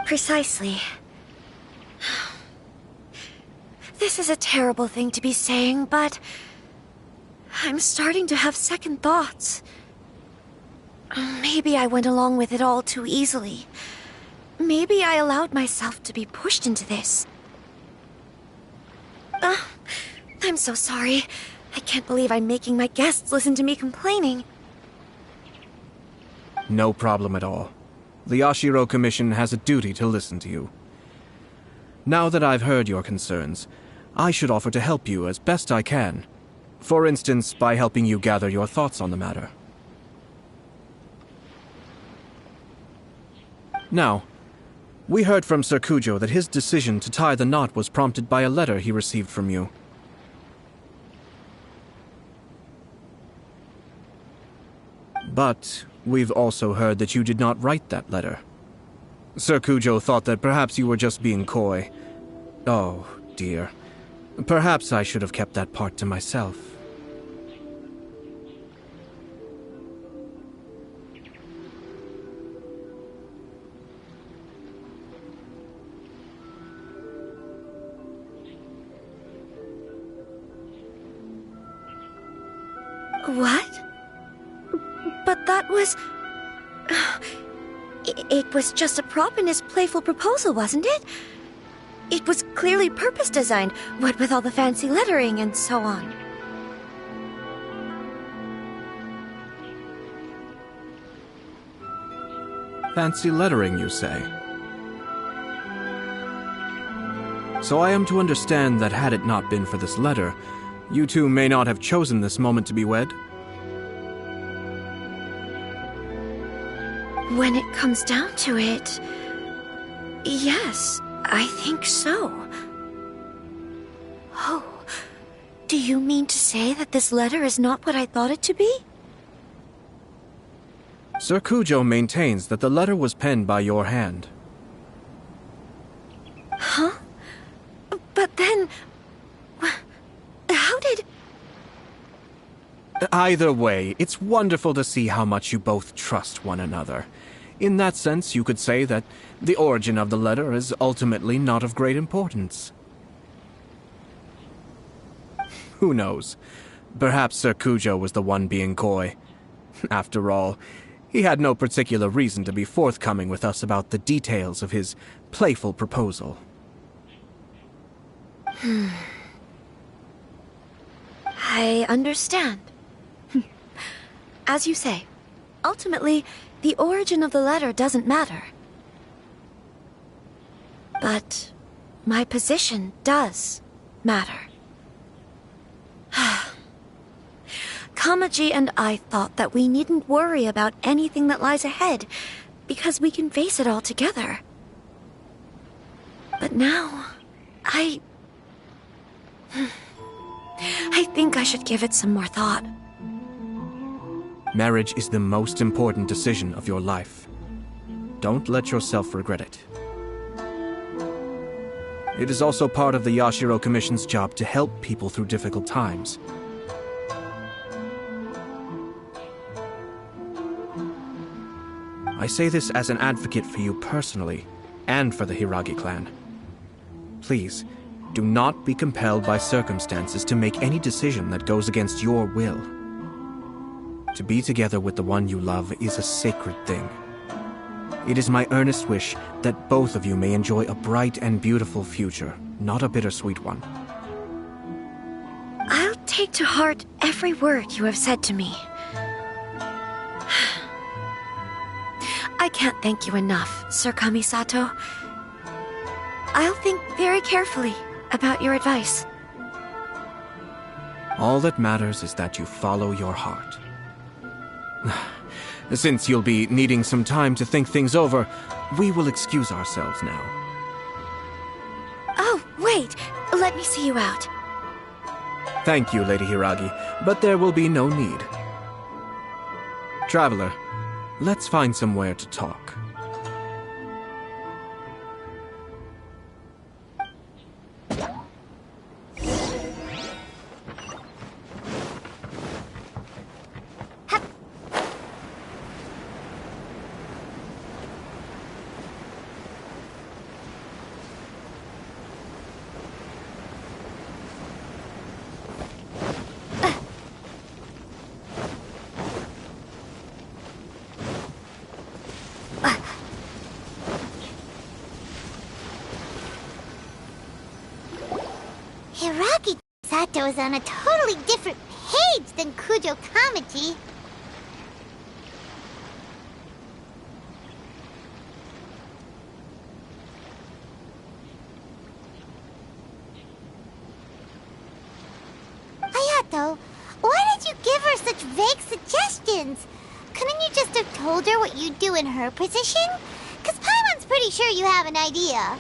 Speaker 13: Precisely. This is a terrible thing to be saying, but I'm starting to have second thoughts. Maybe I went along with it all too easily. Maybe I allowed myself to be pushed into this. I'm so sorry. I can't believe I'm making my guests listen to me complaining.
Speaker 6: No problem at all. The Yashiro Commission has a duty to listen to you. Now that I've heard your concerns, I should offer to help you as best I can. For instance, by helping you gather your thoughts on the matter. Now, we heard from Sir Kujo that his decision to tie the knot was prompted by a letter he received from you. But we've also heard that you did not write that letter. Sir Kujo thought that perhaps you were just being coy. Oh, dear. Perhaps I should have kept that part to myself.
Speaker 13: What? But that was... It was just a prop in his playful proposal, wasn't it? It was clearly purpose-designed, what with all the fancy lettering and so on.
Speaker 6: Fancy lettering, you say? So I am to understand that had it not been for this letter, you two may not have chosen this moment to be wed?
Speaker 13: When it comes down to it... yes, I think so. Oh, do you mean to say that this letter is not what I thought it to be?
Speaker 6: Sir Kujo maintains that the letter was penned by your hand.
Speaker 13: Huh? But then... how did...
Speaker 6: Either way, it's wonderful to see how much you both trust one another. In that sense, you could say that the origin of the letter is ultimately not of great importance. Who knows? Perhaps Sir Kujo was the one being coy. After all, he had no particular reason to be forthcoming with us about the details of his playful proposal.
Speaker 13: I understand. As you say, ultimately, the origin of the letter doesn't matter. But my position does matter. Kamaji and I thought that we needn't worry about anything that lies ahead, because we can face it all together. But now, I think I should give it some more thought.
Speaker 6: Marriage is the most important decision of your life. Don't let yourself regret it. It is also part of the Yashiro Commission's job to help people through difficult times. I say this as an advocate for you personally, and for the Hiragi clan. Please, do not be compelled by circumstances to make any decision that goes against your will. To be together with the one you love is a sacred thing. It is my earnest wish that both of you may enjoy a bright and beautiful future, not a bittersweet one.
Speaker 13: I'll take to heart every word you have said to me. I can't thank you enough, Sir Kamisato. I'll think very carefully about your advice.
Speaker 6: All that matters is that you follow your heart. Since you'll be needing some time to think things over, we will excuse ourselves now.
Speaker 13: Oh, wait! Let me see you out.
Speaker 6: Thank you, Lady Hiragi, but there will be no need. Traveler, let's find somewhere to talk.
Speaker 1: Hiragi Sato is on a totally different page than Kujo-Kamaji. Hayato, why did you give her such vague suggestions? Couldn't you just have told her what you'd do in her position? 'Cause Paimon's pretty sure you have an idea.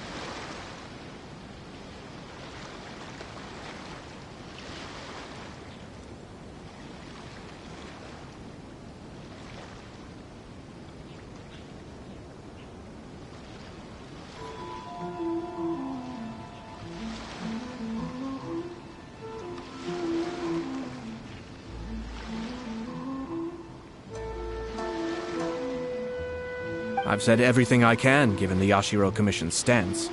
Speaker 6: I've said everything I can, given the Yashiro Commission's stance.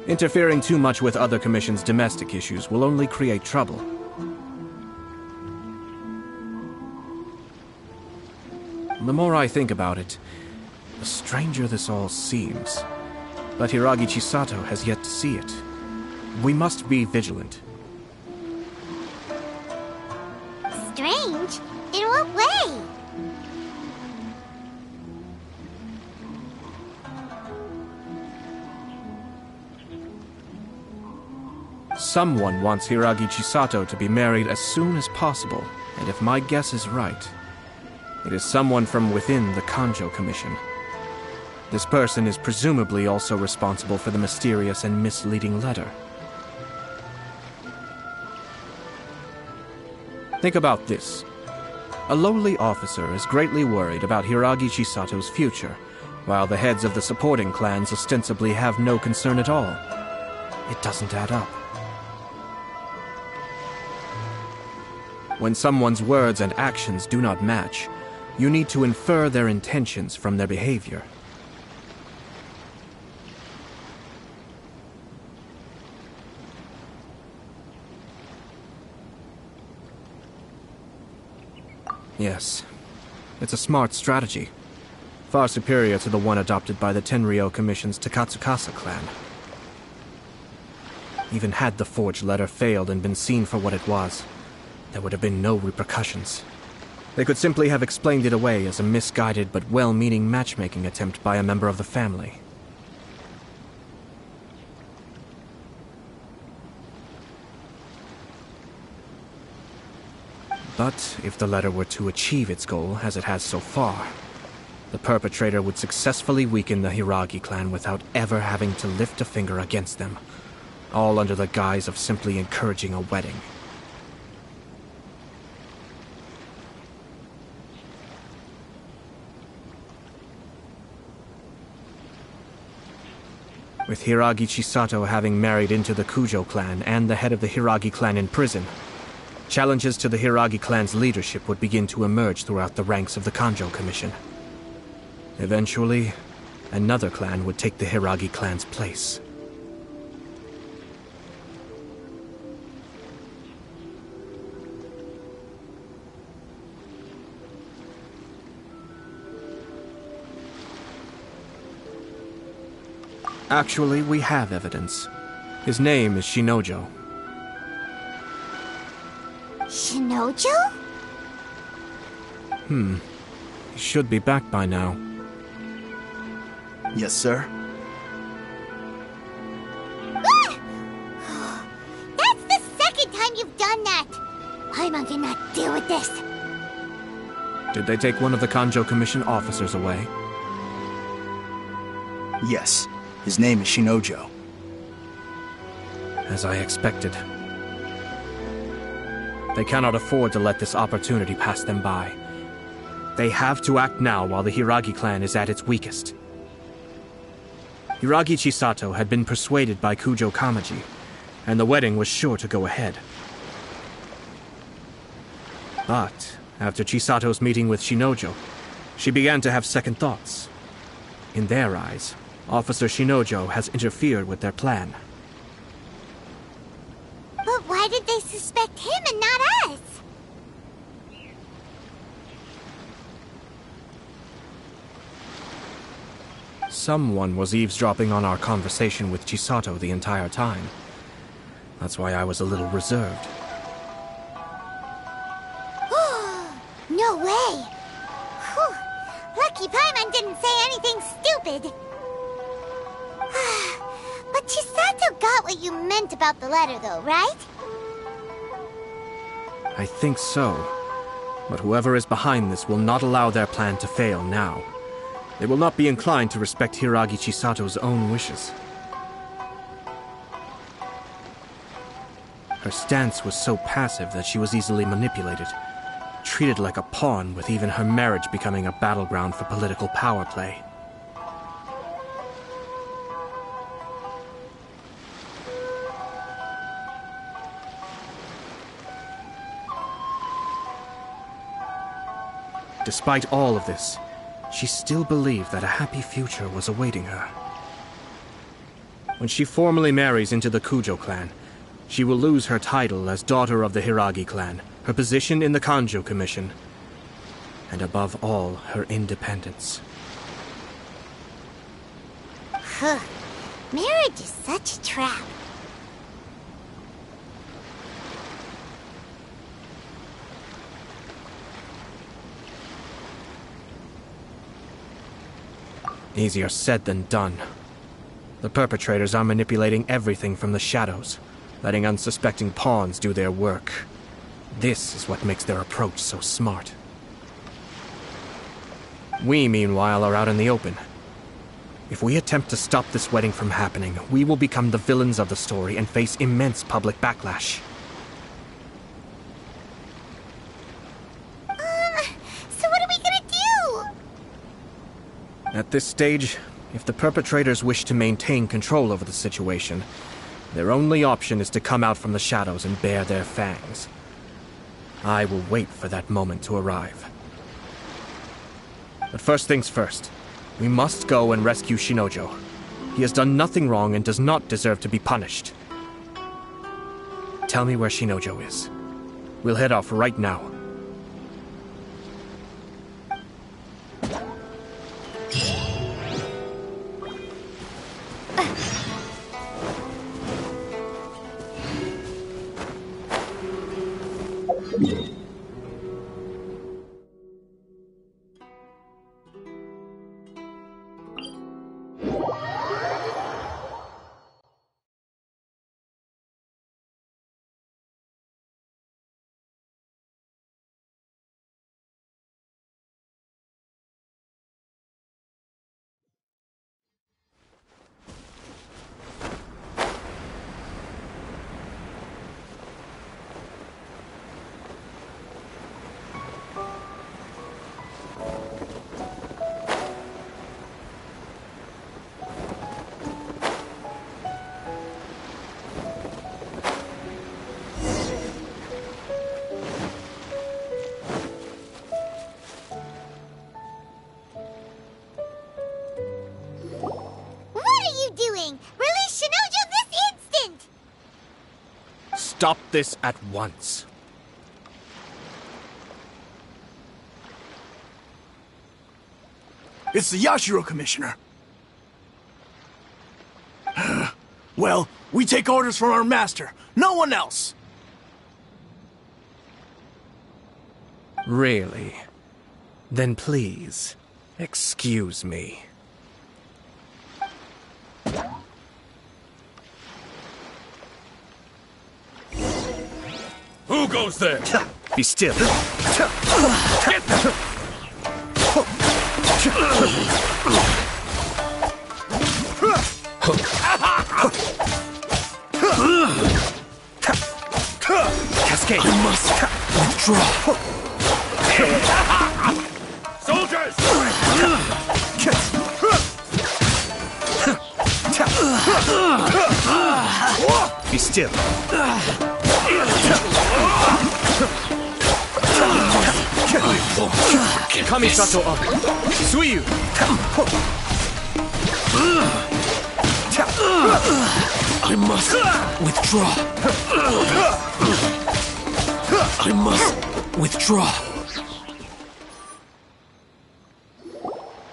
Speaker 6: Interfering too much with other commissions' domestic issues will only create trouble. The more I think about it, the stranger this all seems. But Hiragi Chisato has yet to see it. We must be vigilant.
Speaker 1: Strange? In what way?
Speaker 6: Someone wants Hiragi Chisato to be married as soon as possible, and if my guess is right, it is someone from within the Kanjo Commission. This person is presumably also responsible for the mysterious and misleading letter. Think about this. A lowly officer is greatly worried about Hiragi Chisato's future, while the heads of the supporting clans ostensibly have no concern at all. It doesn't add up. When someone's words and actions do not match, you need to infer their intentions from their behavior. Yes, it's a smart strategy, far superior to the one adopted by the Tenryou Commission's Takatsukasa clan. Even had the forged letter failed and been seen for what it was, there would have been no repercussions. They could simply have explained it away as a misguided but well-meaning matchmaking attempt by a member of the family. But if the letter were to achieve its goal, as it has so far, the perpetrator would successfully weaken the Hiragi clan without ever having to lift a finger against them, all under the guise of simply encouraging a wedding. With Hiragi Chisato having married into the Kujo clan and the head of the Hiragi clan in prison, challenges to the Hiragi clan's leadership would begin to emerge throughout the ranks of the Kanjo Commission. Eventually, another clan would take the Hiragi clan's place. Actually, we have evidence. His name is Shinojo.
Speaker 1: Shinojo?
Speaker 6: He should be back by now.
Speaker 11: Yes, sir.
Speaker 1: Ah! That's the second time you've done that! Paimon cannot deal with this.
Speaker 6: Did they take one of the Kanjo Commission officers away?
Speaker 11: Yes. His name is Shinojo.
Speaker 6: As I expected. They cannot afford to let this opportunity pass them by. They have to act now while the Hiragi clan is at its weakest. Hiragi Chisato had been persuaded by Kujo-Kamaji, and the wedding was sure to go ahead. But after Chisato's meeting with Shinojo, she began to have second thoughts. In their eyes, Officer Shinojo has interfered with their plan.
Speaker 1: But why did they suspect him and not us?
Speaker 6: Someone was eavesdropping on our conversation with Chisato the entire time. That's why I was a little reserved.
Speaker 1: No way! Whew. Lucky Paimon didn't say anything stupid. But Chisato got what you meant about the letter, though, right?
Speaker 6: I think so. But whoever is behind this will not allow their plan to fail now. They will not be inclined to respect Hiragi Chisato's own wishes. Her stance was so passive that she was easily manipulated, treated like a pawn, with even her marriage becoming a battleground for political power play. Despite all of this, she still believed that a happy future was awaiting her. When she formally marries into the Kujo clan, she will lose her title as daughter of the Hiragi clan, her position in the Kanjo Commission, and above all, her independence.
Speaker 1: Marriage is such a trap.
Speaker 6: Easier said than done. The perpetrators are manipulating everything from the shadows, letting unsuspecting pawns do their work. This is what makes their approach so smart. We, meanwhile, are out in the open. If we attempt to stop this wedding from happening, we will become the villains of the story and face immense public backlash.
Speaker 1: So what are we gonna do?
Speaker 6: At this stage, if the perpetrators wish to maintain control over the situation, their only option is to come out from the shadows and bare their fangs. I will wait for that moment to arrive. But first things first, we must go and rescue Shinojo. He has done nothing wrong and does not deserve to be punished. Tell me where Shinojo is. We'll head off right now. Stop this at once.
Speaker 11: It's the Yashiro Commissioner. Well, we take orders from our master. No one else.
Speaker 6: Really? Then please, excuse me.
Speaker 14: Who goes there?
Speaker 6: Be still.
Speaker 14: Get them!
Speaker 6: Cascade.
Speaker 11: I must withdraw.
Speaker 14: Soldiers!
Speaker 6: Be still. Kamisato up. Suiyu.
Speaker 11: I must withdraw. I must withdraw.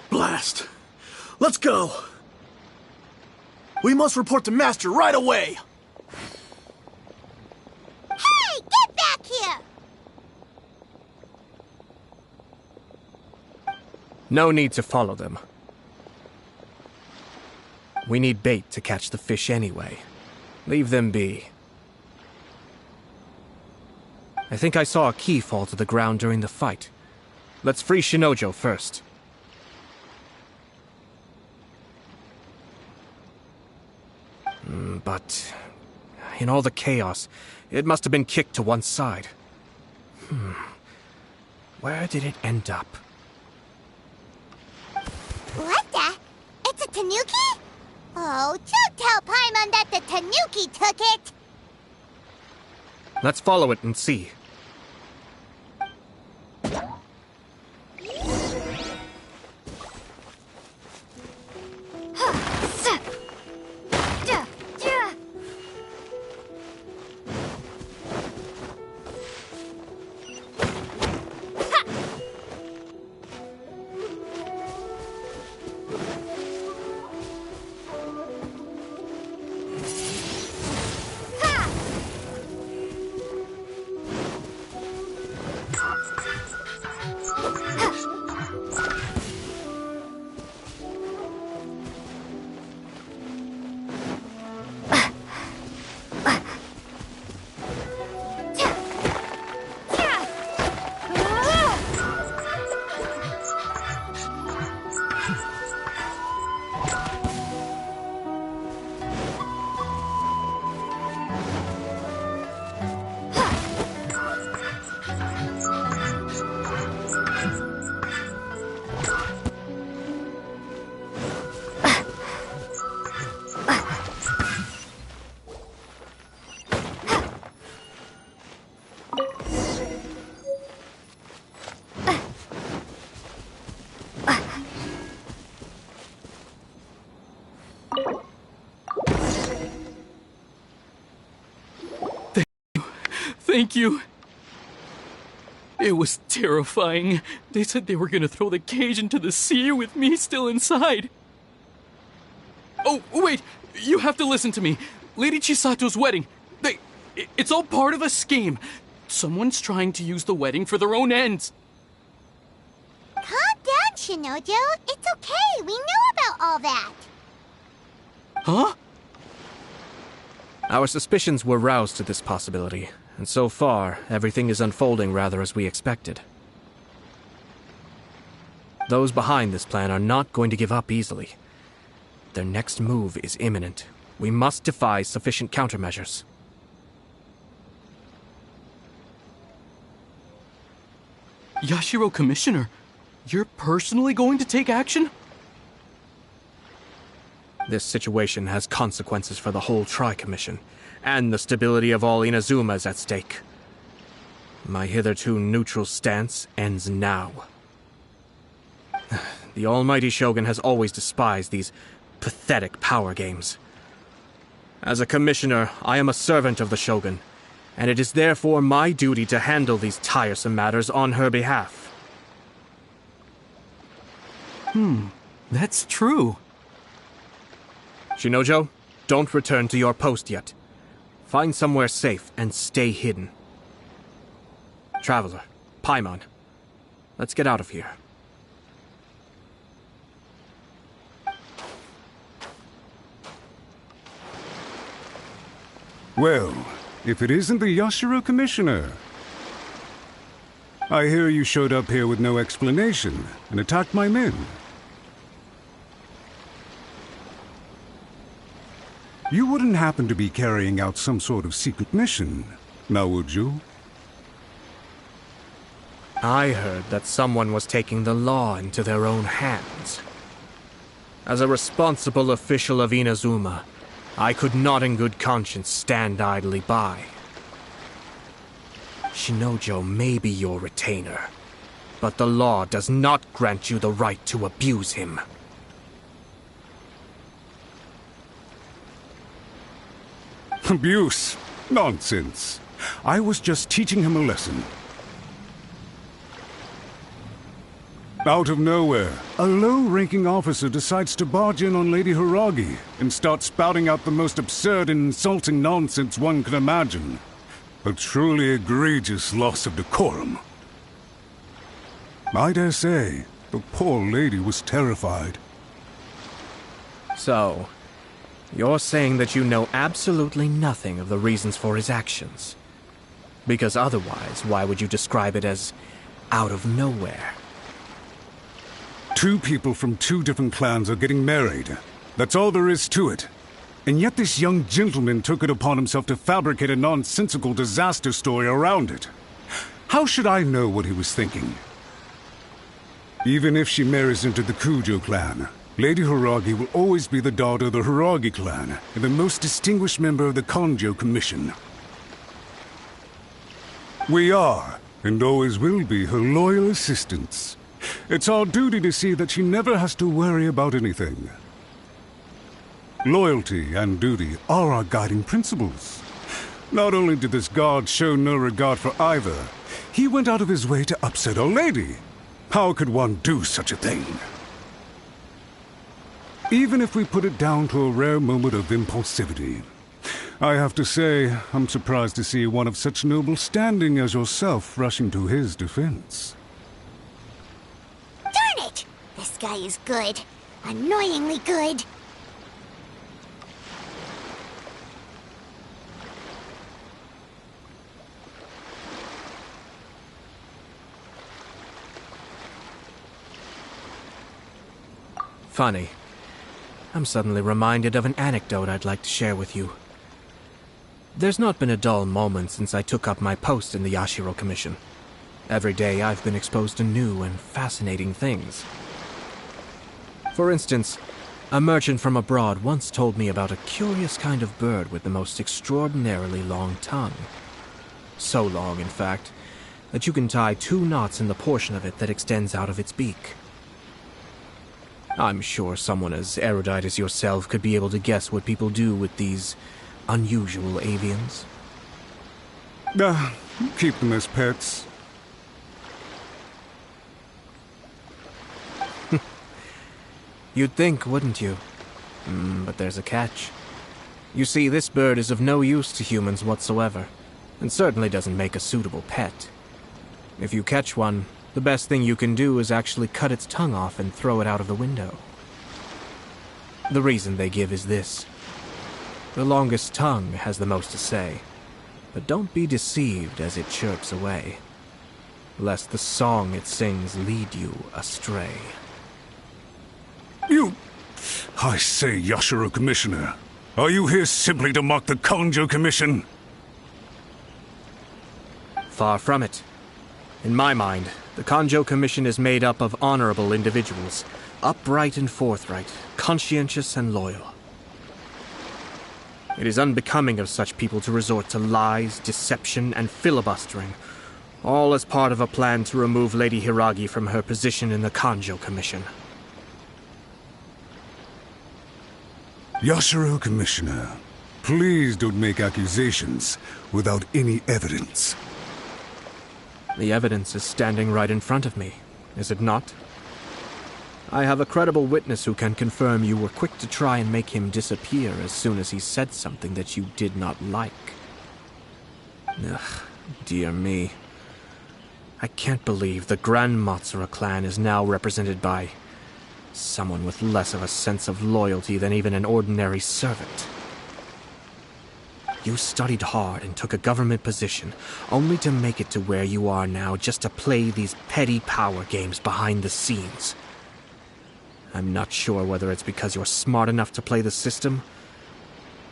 Speaker 11: Blast. Let's go. We must report to Master right away.
Speaker 6: No need to follow them. We need bait to catch the fish anyway. Leave them be. I think I saw a key fall to the ground during the fight. Let's free Shinojo first. But in all the chaos, it must have been kicked to one side. Where did it end up?
Speaker 1: What the? It's a tanuki? Oh, don't tell Paimon that the tanuki took it!
Speaker 6: Let's follow it and see.
Speaker 3: Thank you. It was terrifying. They said they were gonna throw the cage into the sea with me still inside. Oh, wait! You have to listen to me. Lady Chisato's wedding. It's all part of a scheme. Someone's trying to use the wedding for their own ends.
Speaker 1: Calm down, Shinojo. It's okay. We know about all that.
Speaker 3: Huh?
Speaker 6: Our suspicions were roused to this possibility, and so far, everything is unfolding rather as we expected. Those behind this plan are not going to give up easily. Their next move is imminent. We must devise sufficient countermeasures.
Speaker 3: Yashiro Commissioner, you're personally going to take action?
Speaker 6: This situation has consequences for the whole Tri-Commission, and the stability of all Inazuma is at stake. My hitherto neutral stance ends now. The almighty Shogun has always despised these pathetic power games. As a commissioner, I am a servant of the Shogun, and it is therefore my duty to handle these tiresome matters on her behalf.
Speaker 3: That's true.
Speaker 6: Shinojo, don't return to your post yet. Find somewhere safe and stay hidden. Traveler, Paimon, let's get out of here.
Speaker 8: Well, if it isn't the Yashiro Commissioner. I hear you showed up here with no explanation and attacked my men. You wouldn't happen to be carrying out some sort of secret mission, now would you?
Speaker 6: I heard that someone was taking the law into their own hands. As a responsible official of Inazuma, I could not in good conscience stand idly by. Shinojo may be your retainer, but the law does not grant you the right to abuse him.
Speaker 8: Abuse? Nonsense. I was just teaching him a lesson. Out of nowhere, a low-ranking officer decides to barge in on Lady Hiragi and start spouting out the most absurd and insulting nonsense one can imagine. A truly egregious loss of decorum. I dare say, The poor lady was terrified.
Speaker 6: So, you're saying that you know absolutely nothing of the reasons for his actions? Because otherwise, why would you describe it as out of nowhere?
Speaker 8: Two people from two different clans are getting married. That's all there is to it. And yet this young gentleman took it upon himself to fabricate a nonsensical disaster story around it. How should I know what he was thinking? Even if she marries into the Kujo clan, Lady Hiragi will always be the daughter of the Hiragi clan and the most distinguished member of the Kanjo Commission. We are, and always will be, her loyal assistants. It's our duty to see that she never has to worry about anything. Loyalty and duty are our guiding principles. Not only did this guard show no regard for either, he went out of his way to upset our lady. How could one do such a thing? Even if we put it down to a rare moment of impulsivity, I have to say, I'm surprised to see one of such noble standing as yourself rushing to his defense.
Speaker 1: Darn it! This guy is good. Annoyingly good.
Speaker 6: Funny. I'm suddenly reminded of an anecdote I'd like to share with you. There's not been a dull moment since I took up my post in the Yashiro Commission. Every day I've been exposed to new and fascinating things. For instance, a merchant from abroad once told me about a curious kind of bird with the most extraordinarily long tongue. So long, in fact, that you can tie 2 knots in the portion of it that extends out of its beak. I'm sure someone as erudite as yourself could be able to guess what people do with these unusual avians.
Speaker 8: Keep them as pets.
Speaker 6: You'd think, wouldn't you? But there's a catch. You see, this bird is of no use to humans whatsoever, and certainly doesn't make a suitable pet. If you catch one, the best thing you can do is actually cut its tongue off and throw it out of the window. The reason they give is this. The longest tongue has the most to say, but don't be deceived as it chirps away, lest the song it sings lead you astray.
Speaker 8: I say, Yashiro Commissioner, are you here simply to mock the Kanjo Commission?
Speaker 6: Far from it. In my mind, the Kanjo Commission is made up of honorable individuals, upright and forthright, conscientious and loyal. It is unbecoming of such people to resort to lies, deception, and filibustering, all as part of a plan to remove Lady Hiragi from her position in the Kanjo Commission.
Speaker 8: Yashiro Commissioner, please don't make accusations without any evidence.
Speaker 6: The evidence is standing right in front of me, is it not? I have a credible witness who can confirm you were quick to try and make him disappear as soon as he said something that you did not like. Ugh, dear me. I can't believe the Grand Matsura clan is now represented by someone with less of a sense of loyalty than even an ordinary servant. You studied hard and took a government position, only to make it to where you are now just to play these petty power games behind the scenes. I'm not sure whether it's because you're smart enough to play the system,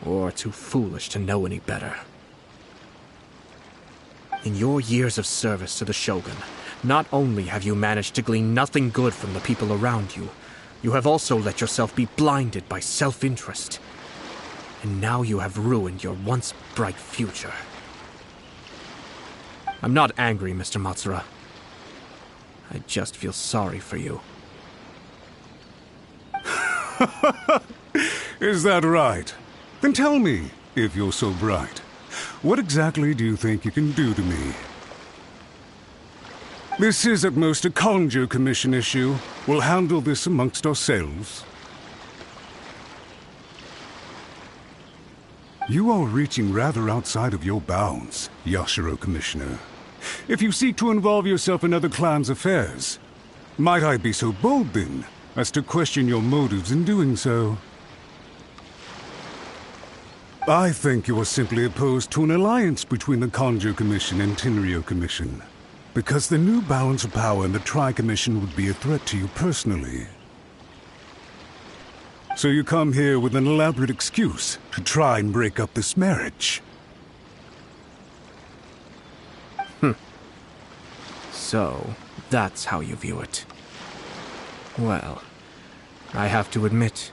Speaker 6: or too foolish to know any better. In your years of service to the Shogun, not only have you managed to glean nothing good from the people around you, you have also let yourself be blinded by self-interest. And now you have ruined your once bright future. I'm not angry, Mr. Matsura. I just feel sorry for you.
Speaker 8: Is that right? Then tell me, if you're so bright, what exactly do you think you can do to me? This is at most a Kanjo Commission issue. We'll handle this amongst ourselves. You are reaching rather outside of your bounds, Yashiro Commissioner. If you seek to involve yourself in other clans' affairs, Might I be so bold, then, as to question your motives in doing so? I think you are simply opposed to an alliance between the Conjo Commission and Tenryo Commission, because the new balance of power in the Tri-Commission would be a threat to you personally. So you come here with an elaborate excuse to try and break up this marriage.
Speaker 6: So, that's how you view it. Well, I have to admit,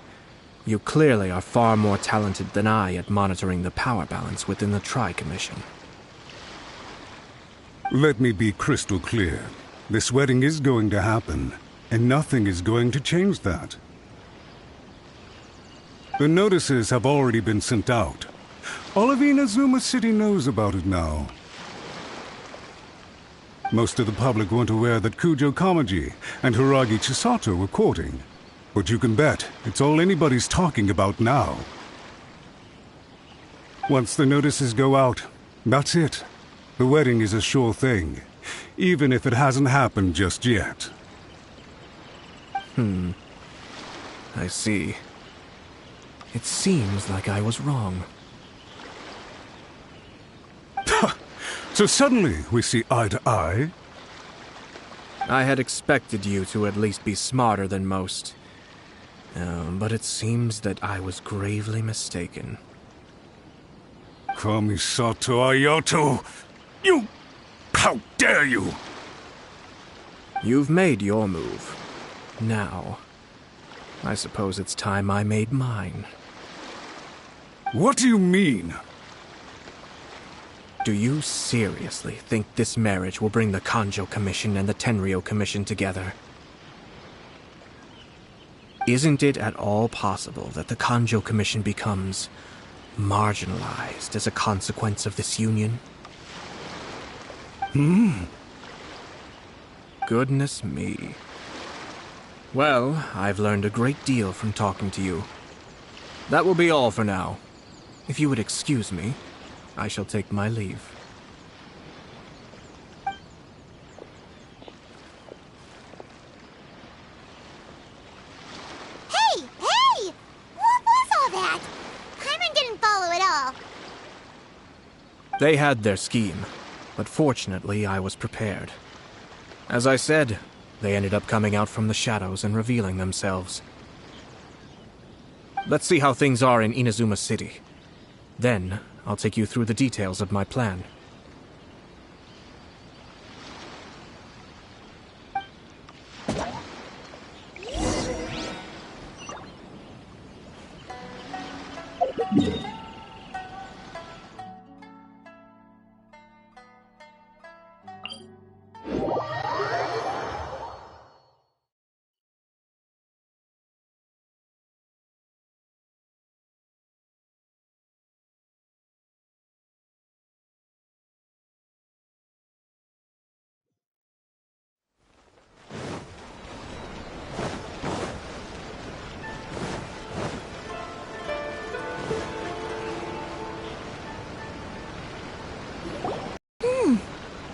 Speaker 6: you clearly are far more talented than I at monitoring the power balance within the Tri-Commission.
Speaker 8: Let me be crystal clear. This wedding is going to happen, and nothing is going to change that. The notices have already been sent out. All of Inazuma City knows about it now. Most of the public weren't aware that Kujo Kamaji and Hiragi Chisato were courting. But you can bet it's all anybody's talking about now. Once the notices go out, that's it. The wedding is a sure thing, even if it hasn't happened just yet.
Speaker 6: I see. It seems like I was wrong.
Speaker 8: So suddenly we see eye to eye?
Speaker 6: I had expected you to at least be smarter than most. But it seems that I was gravely mistaken.
Speaker 8: Kamisato Ayato! You! How dare you!
Speaker 6: You've made your move. Now, I suppose it's time I made mine.
Speaker 8: What do you mean?
Speaker 6: Do you seriously think this marriage will bring the Conjo Commission and the Tenryo Commission together? Isn't it at all possible that the Conjo Commission becomes marginalized as a consequence of this union? Goodness me. Well, I've learned a great deal from talking to you. That will be all for now. If you would excuse me, I shall take my leave.
Speaker 1: Hey! Hey! What was all that? Paimon didn't follow at all.
Speaker 6: They had their scheme, but fortunately I was prepared. As I said, they ended up coming out from the shadows and revealing themselves. Let's see how things are in Inazuma City. Then, I'll take you through the details of my plan.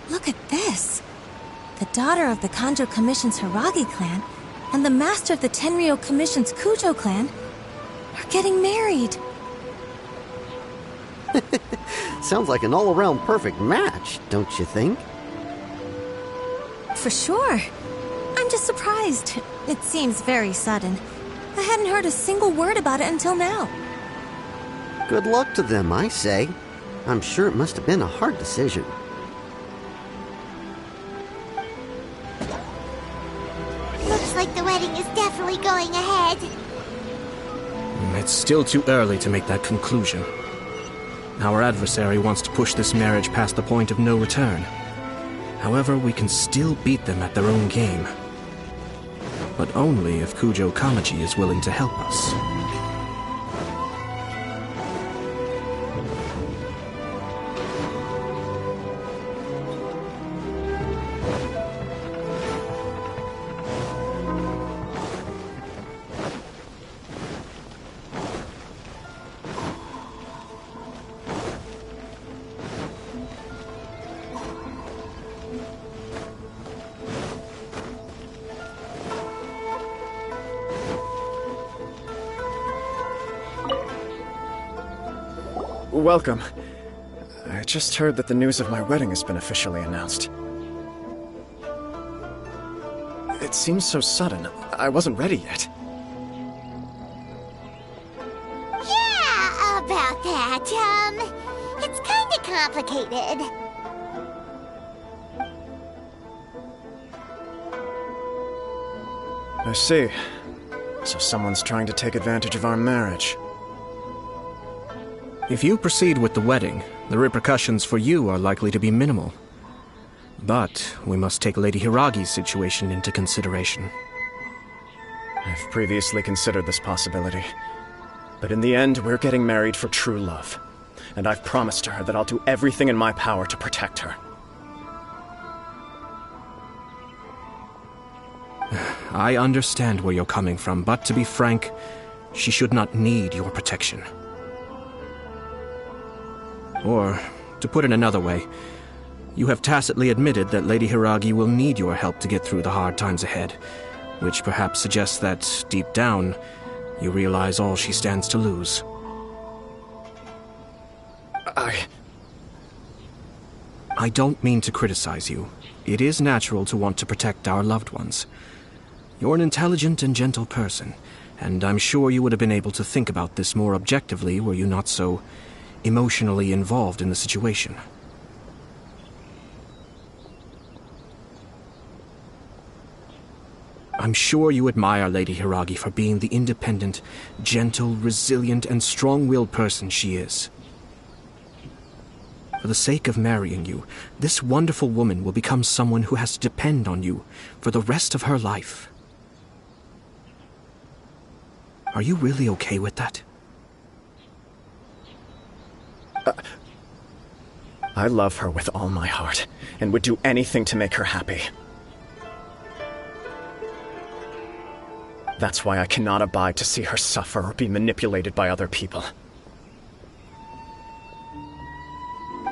Speaker 15: Look at this. The daughter of the Conjo Commission's Hiragi clan and the master of the Tenryo Commission's Kujo clan are getting married.
Speaker 16: Sounds like an all-around perfect match, don't you think?
Speaker 15: For sure. I'm just surprised. It seems very sudden. I hadn't heard a single word about it until now.
Speaker 16: Good luck to them, I say. I'm sure it must have been a hard decision.
Speaker 1: Looks like the wedding is definitely going ahead.
Speaker 6: It's still too early to make that conclusion. Our adversary wants to push this marriage past the point of no return. However, we can still beat them at their own game. But only if Kujo Kamaji is willing to help us.
Speaker 7: welcome. I just heard that the news of my wedding has been officially announced. It seems so sudden. I wasn't ready yet.
Speaker 1: Yeah, about that. It's kinda complicated.
Speaker 7: I see. So someone's trying to take advantage of our marriage.
Speaker 6: If you proceed with the wedding, the repercussions for you are likely to be minimal. But we must take Lady Hiragi's situation into consideration.
Speaker 7: I've previously considered this possibility. But in the end, we're getting married for true love. And I've promised her that I'll do everything in my power to protect her.
Speaker 6: I understand where you're coming from, but to be frank, she should not need your protection. Or, to put it another way, you have tacitly admitted that Lady Hiragi will need your help to get through the hard times ahead, which perhaps suggests that, deep down, you realize all she stands to lose. I don't mean to criticize you. It is natural to want to protect our loved ones. You're an intelligent and gentle person, and I'm sure you would have been able to think about this more objectively were you not so emotionally involved in the situation. I'm sure you admire Lady Hiragi for being the independent, gentle, resilient, and strong-willed person she is. For the sake of marrying you, this wonderful woman will become someone who has to depend on you for the rest of her life. Are you really okay with that?
Speaker 7: I love her with all my heart, and would do anything to make her happy. That's why I cannot abide to see her suffer or be manipulated by other people.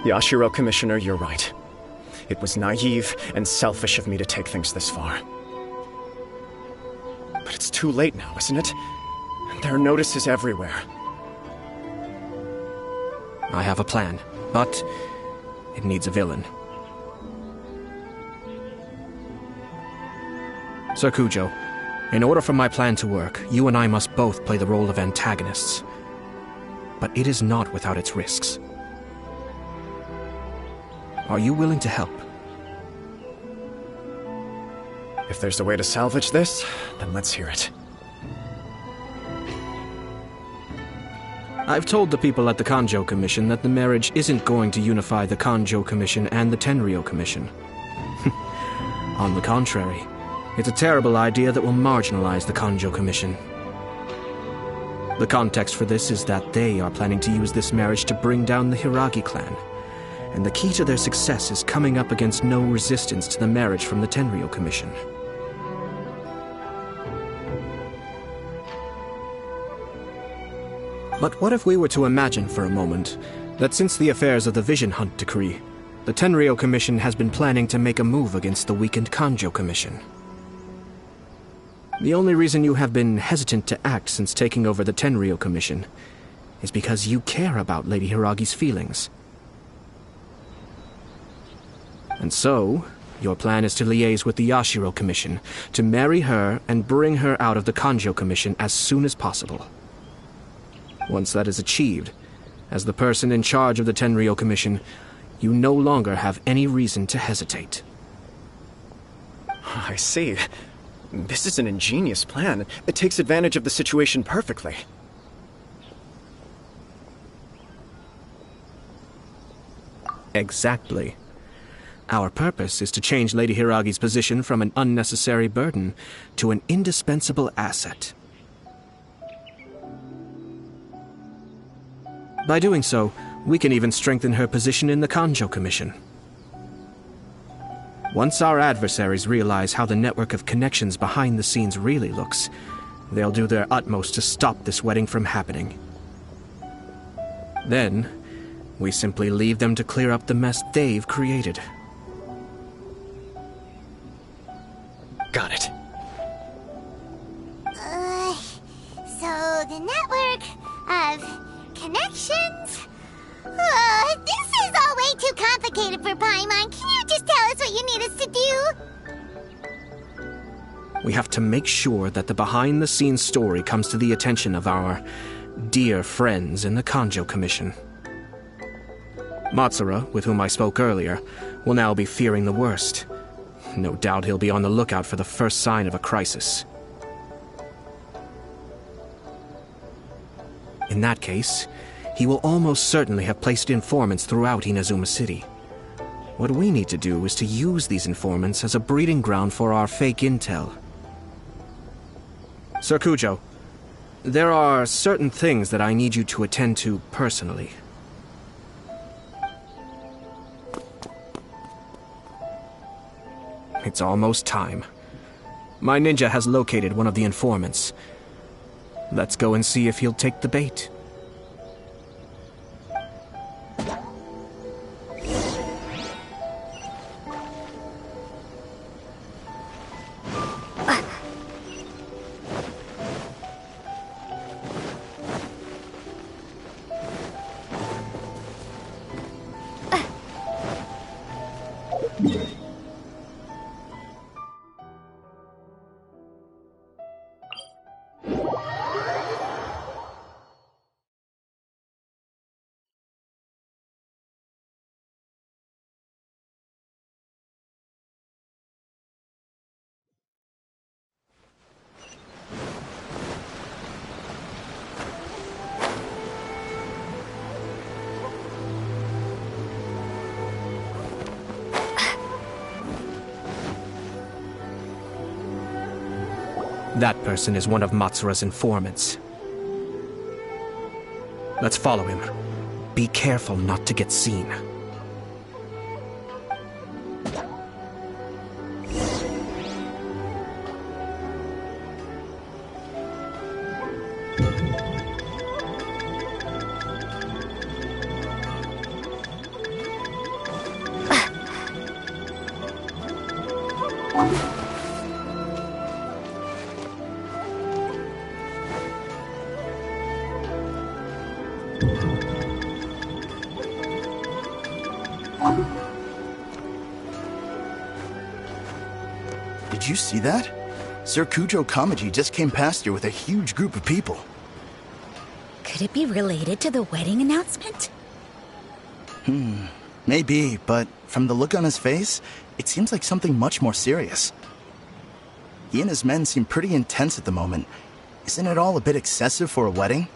Speaker 7: Yashiro, Commissioner, you're right. It was naive and selfish of me to take things this far. But it's too late now, isn't it? There are notices everywhere.
Speaker 6: I have a plan, but it needs a villain. Sir Kujo, in order for my plan to work, you and I must both play the role of antagonists. But it is not without its risks. Are you willing to help?
Speaker 7: If there's a way to salvage this, then let's hear it.
Speaker 6: I've told the people at the Kanjo Commission that the marriage isn't going to unify the Kanjo Commission and the Tenryou Commission. On the contrary, it's a terrible idea that will marginalize the Kanjo Commission. The context for this is that they are planning to use this marriage to bring down the Hiragi clan, and the key to their success is coming up against no resistance to the marriage from the Tenryou Commission. But what if we were to imagine for a moment that since the affairs of the Vision Hunt Decree, the Tenryou Commission has been planning to make a move against the weakened Kanjo Commission? The only reason you have been hesitant to act since taking over the Tenryou Commission is because you care about Lady Hiragi's feelings. And so, your plan is to liaise with the Yashiro Commission to marry her and bring her out of the Kanjo Commission as soon as possible. Once that is achieved, as the person in charge of the Tenryou Commission, you no longer have any reason to hesitate.
Speaker 7: I see. This is an ingenious plan. It takes advantage of the situation perfectly.
Speaker 6: Exactly. Our purpose is to change Lady Hiragi's position from an unnecessary burden to an indispensable asset. By doing so, we can even strengthen her position in the Kanjo Commission. Once our adversaries realize how the network of connections behind the scenes really looks, they'll do their utmost to stop this wedding from happening. Then, we simply leave them to clear up the mess they've created.
Speaker 7: Got it.
Speaker 1: So the network of connections? This is all way too complicated for Paimon. Can you just tell us what you need us to do?
Speaker 6: We have to make sure that the behind-the-scenes story comes to the attention of our dear friends in the Kanjo Commission. Matsura, with whom I spoke earlier, will now be fearing the worst. No doubt he'll be on the lookout for the first sign of a crisis. In that case, he will almost certainly have placed informants throughout Inazuma City. What we need to do is to use these informants as a breeding ground for our fake intel. Sir Kujo, there are certain things that I need you to attend to personally. It's almost time. My ninja has located one of the informants. Let's go and see if he'll take the bait. That person is one of Matsura's informants. Let's follow him. Be careful not to get seen.
Speaker 11: Did you see that? Sir Kujo-Kamaji just came past here with a huge group of people.
Speaker 17: Could it be related to the wedding announcement?
Speaker 11: Maybe, but from the look on his face, it seems like something much more serious. He and his men seem pretty intense at the moment. Isn't it all a bit excessive for a wedding?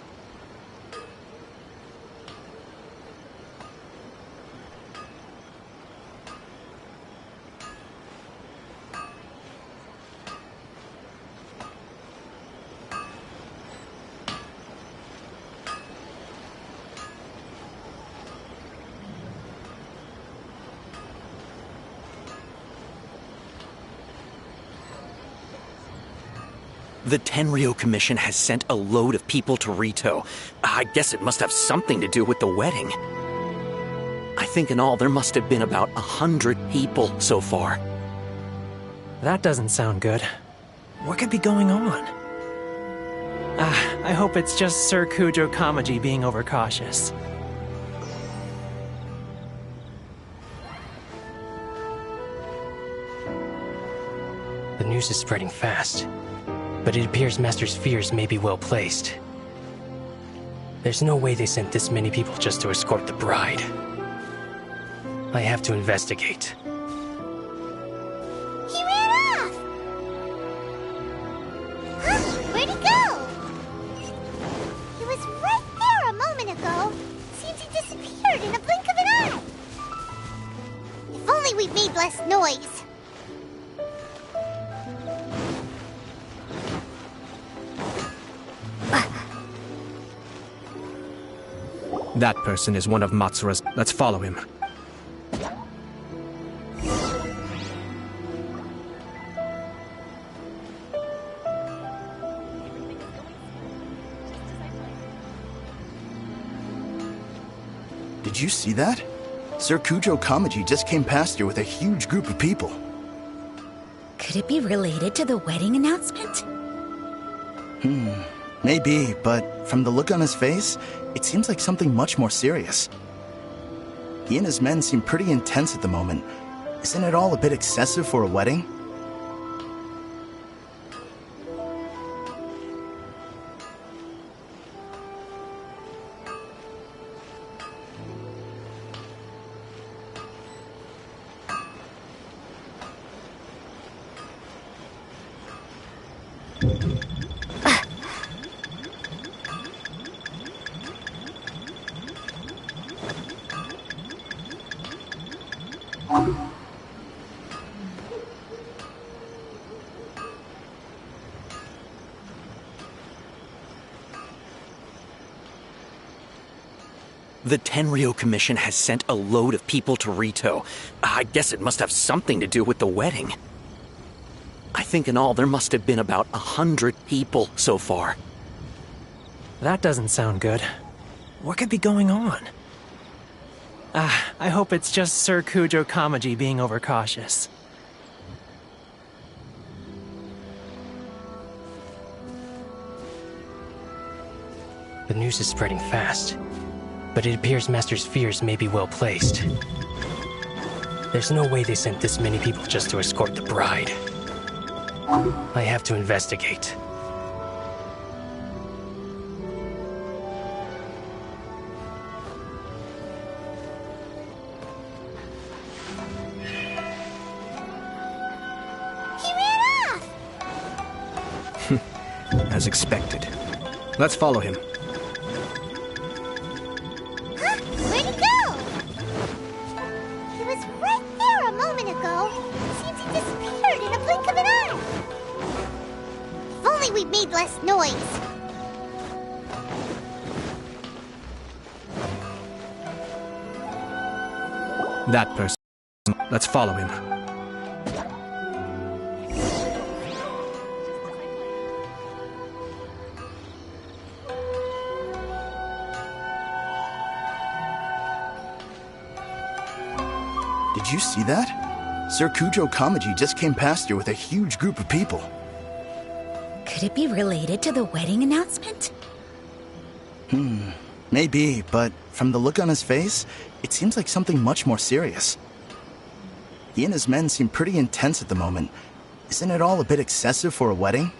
Speaker 18: The Tenryou Commission has sent a load of people to Rito. I guess it must have something to do with the wedding. I think in all there must have been about 100 people so far.
Speaker 5: That doesn't sound good. What could be going on? I hope it's just Sir Kujo-Kamaji being overcautious. The news is spreading fast, but it appears Master's fears may be well placed. There's no way they sent this many people just to escort the bride. I have to investigate.
Speaker 1: He ran off! Huh? Where'd he go? He was right there a moment ago. Seems he disappeared in a blink of an eye. If only we'd made less noise.
Speaker 6: That person is one of Matsura's. Let's follow him.
Speaker 11: Did you see that? Sir Kujo-Kamaji just came past here with a huge group of people.
Speaker 17: Could it be related to the wedding announcement?
Speaker 11: Maybe, but from the look on his face, it seems like something much more serious. He and his men seem pretty intense at the moment. Isn't it all a bit excessive for a wedding?
Speaker 18: The Tenryou Commission has sent a load of people to Rito. I guess it must have something to do with the wedding. I think in all there must have been about 100 people so far.
Speaker 5: That doesn't sound good. What could be going on? I hope it's just Sir Kujo Kamaji being overcautious. The news is spreading fast, but it appears Master's fears may be well placed. There's no way they sent this many people just to escort the bride. I have to investigate.
Speaker 6: As expected. Let's follow him.
Speaker 1: Huh? Where'd he go? He was right there a moment ago. Seems he disappeared in a blink of an eye. If only we'd made less noise.
Speaker 6: That person. Let's follow him.
Speaker 11: Did you see that? Sir Kujo Kamaji just came past here with a huge group of people.
Speaker 17: Could it be related to the wedding announcement?
Speaker 11: Maybe, but from the look on his face, it seems like something much more serious. He and his men seem pretty intense at the moment. Isn't it all a bit excessive for a wedding?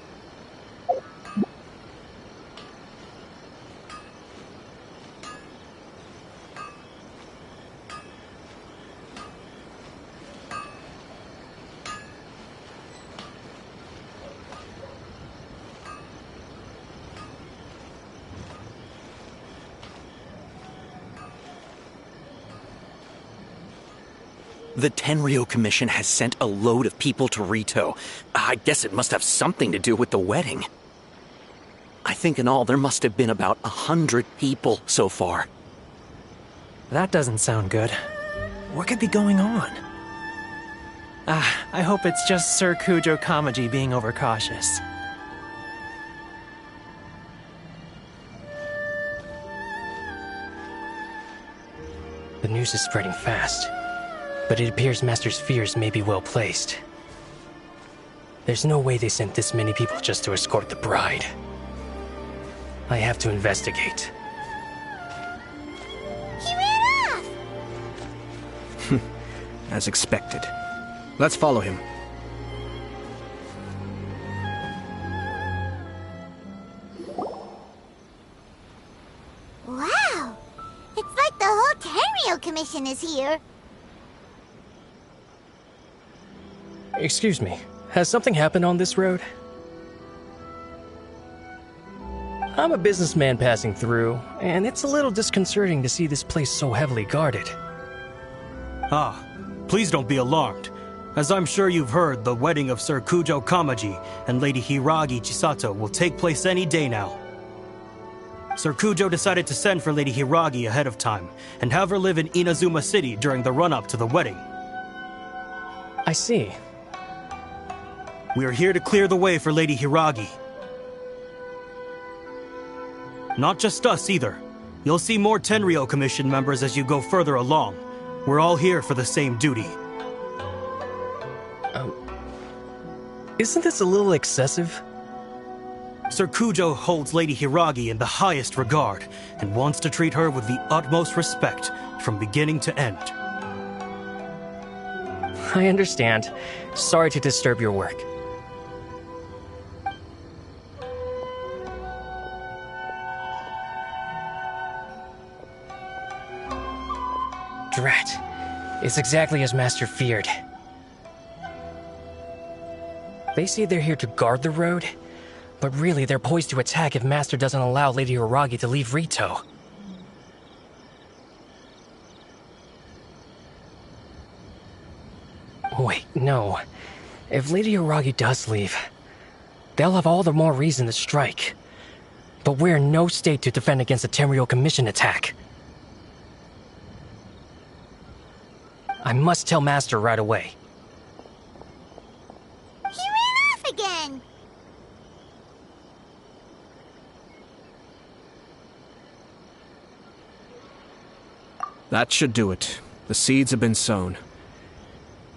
Speaker 18: The Tenryou Commission has sent a load of people to Rito. I guess it must have something to do with the wedding. I think in all there must have been about 100 people so far.
Speaker 5: That doesn't sound good. What could be going on? I hope it's just Sir Kujo Kamaji being overcautious. The news is spreading fast, but it appears Master's fears may be well placed. There's no way they sent this many people just to escort the bride. I have to investigate.
Speaker 1: He ran off!
Speaker 6: As expected. Let's follow him.
Speaker 1: Wow! It's like the whole Tenryou Commission is here.
Speaker 5: Excuse me, has something happened on this road? I'm a businessman passing through, and it's a little disconcerting to see this place so heavily guarded.
Speaker 19: Please don't be alarmed. As I'm sure you've heard, the wedding of Sir Kujo Kamaji and Lady Hiragi Chisato will take place any day now. Sir Kujo decided to send for Lady Hiragi ahead of time, and have her live in Inazuma City during the run-up to the wedding.
Speaker 5: I see.
Speaker 19: We are here to clear the way for Lady Hiragi. Not just us, either. You'll see more Tenryou Commission members as you go further along. We're all here for the same duty.
Speaker 5: Isn't this a little excessive?
Speaker 19: Sir Kujo holds Lady Hiragi in the highest regard and wants to treat her with the utmost respect from beginning to end.
Speaker 5: I understand. Sorry to disturb your work. Drat. It's exactly as Master feared. They say they're here to guard the road, but really they're poised to attack if Master doesn't allow Lady Hiragi to leave Rito. Wait, no. If Lady Hiragi does leave, they'll have all the more reason to strike. But we're in no state to defend against a Tenryou Commission attack. I must tell Master right away.
Speaker 1: He ran off again!
Speaker 6: That should do it. The seeds have been sown.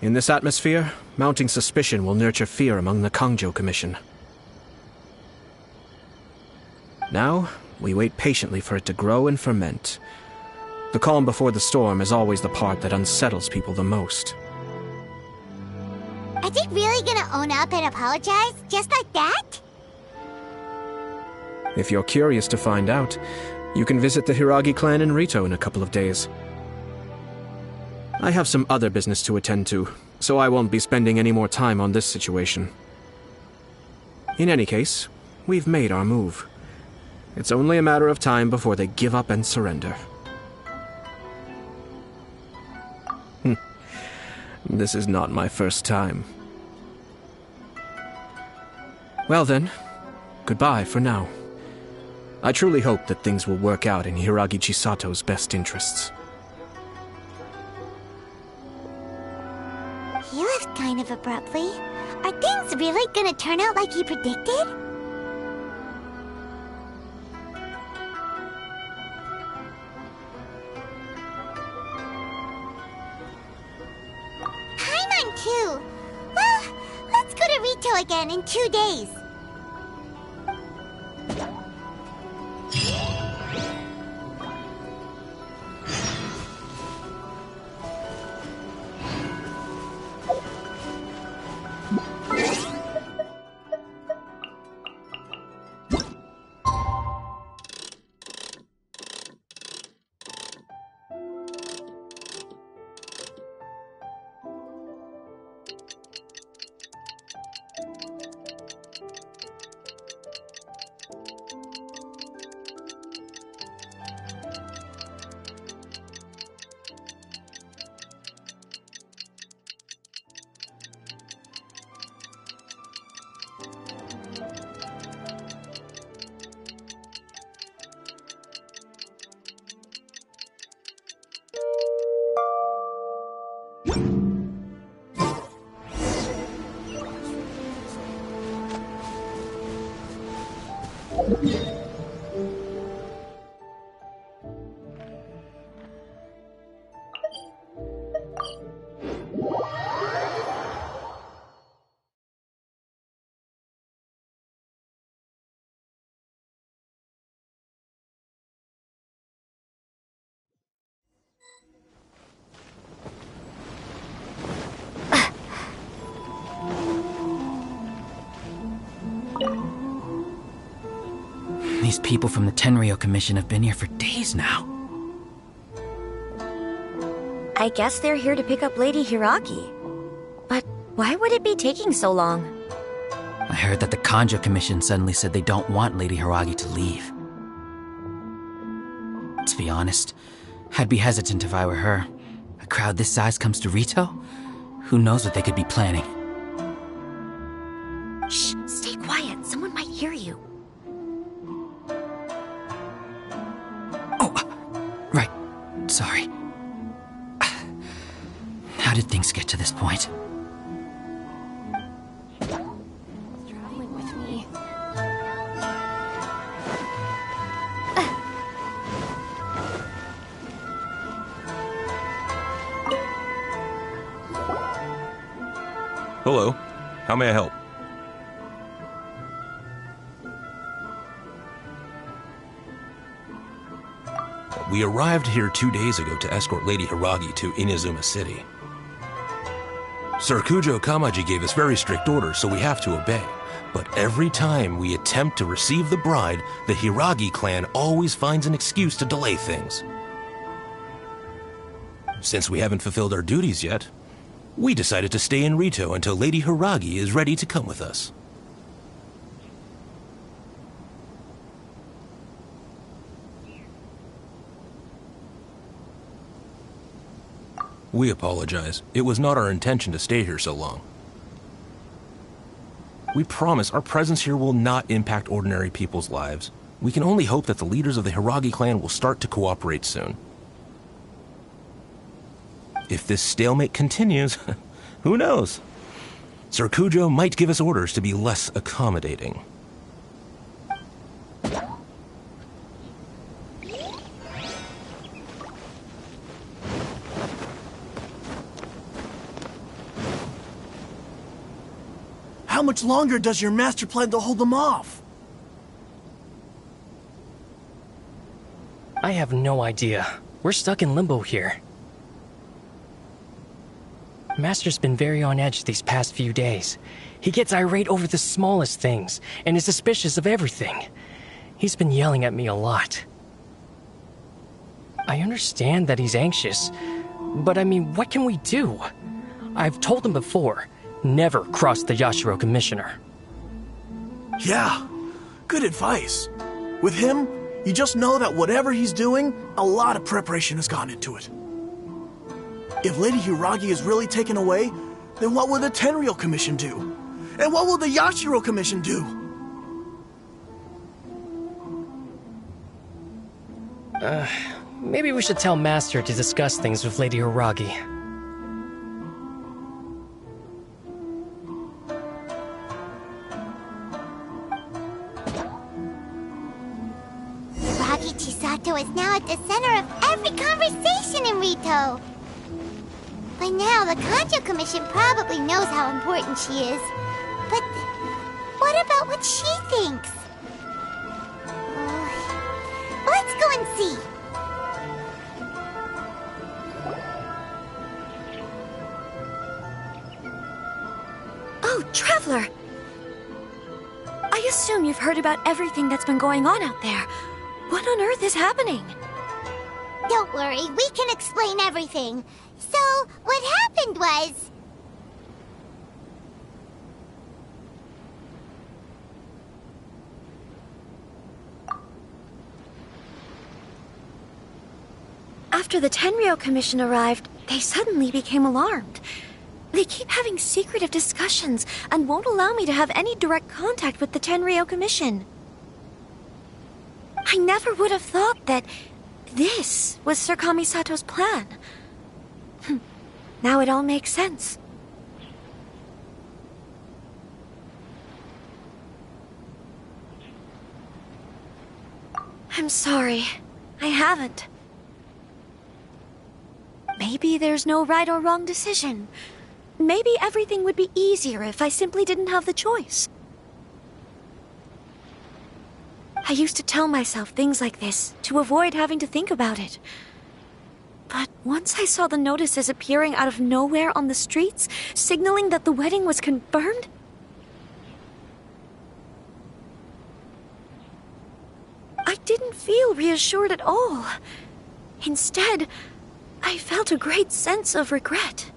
Speaker 6: In this atmosphere, mounting suspicion will nurture fear among the Kangjo Commission. Now, we wait patiently for it to grow and ferment. The calm before the storm is always the part that unsettles people the most.
Speaker 1: Are they really gonna own up and apologize, just like that?
Speaker 6: If you're curious to find out, you can visit the Hiragi clan in Rito in a couple of days. I have some other business to attend to, so I won't be spending any more time on this situation. In any case, we've made our move. It's only a matter of time before they give up and surrender. This is not my first time. Well then, goodbye for now. I truly hope that things will work out in Hiragi Chisato's best interests.
Speaker 1: He left kind of abruptly. Are things really gonna turn out like he predicted? Paimon too. Well, let's go to Rito again in 2 days.
Speaker 20: These people from the Tenryou Commission have been here for days now.
Speaker 13: I guess they're here to pick up Lady Hiragi. But why would it be taking so long?
Speaker 20: I heard that the Kangjo Commission suddenly said they don't want Lady Hiragi to leave. To be honest, I'd be hesitant if I were her. A crowd this size comes to Rito? Who knows what they could be planning?
Speaker 13: Shh, stay quiet. Someone might hear you.
Speaker 20: Right. Sorry. How did things get to this point?
Speaker 4: Traveling with me.
Speaker 21: Hello. How may I help? We arrived here 2 days ago to escort Lady Hiragi to Inazuma City. Sir Kujo-Kamaji gave us very strict orders, so we have to obey. But every time we attempt to receive the bride, the Hiragi clan always finds an excuse to delay things. Since we haven't fulfilled our duties yet, we decided to stay in Rito until Lady Hiragi is ready to come with us. We apologize. It was not our intention to stay here so long. We promise our presence here will not impact ordinary people's lives. We can only hope that the leaders of the Hiragi clan will start to cooperate soon. If this stalemate continues, who knows? Sir Kujo might give us orders to be less accommodating.
Speaker 22: How much longer does your master plan to hold them off?
Speaker 5: I have no idea. We're stuck in limbo here. Master's been very on edge these past few days. He gets irate over the smallest things, and is suspicious of everything. He's been yelling at me a lot. I understand that he's anxious, but I mean, what can we do? I've told him before, never cross the Yashiro Commissioner.
Speaker 22: Yeah, good advice. With him, you just know that whatever he's doing, a lot of preparation has gone into it. If Lady Hiragi is really taken away, then what will the Tenryou Commission do? And what will the Yashiro Commission do?
Speaker 5: Maybe we should tell Master to discuss things with Lady Hiragi.
Speaker 1: Hiragi Chisato is now at the center of every conversation in Rito. By now, the Kanjo Commission probably knows how important she is. But what about what she thinks? Let's go and see.
Speaker 13: Oh, Traveler! I assume you've heard about everything that's been going on out there. What on earth is happening?
Speaker 1: Don't worry, we can explain everything. So, what happened was...
Speaker 13: After the Tenryou Commission arrived, they suddenly became alarmed. They keep having secretive discussions and won't allow me to have any direct contact with the Tenryou Commission. I never would have thought that this was Sir Kamisato's plan. Now it all makes sense. I'm sorry. I haven't. Maybe there's no right or wrong decision. Maybe everything would be easier if I simply didn't have the choice. I used to tell myself things like this to avoid having to think about it. But once I saw the notices appearing out of nowhere on the streets, signaling that the wedding was confirmed, I didn't feel reassured at all. Instead, I felt a great sense of regret.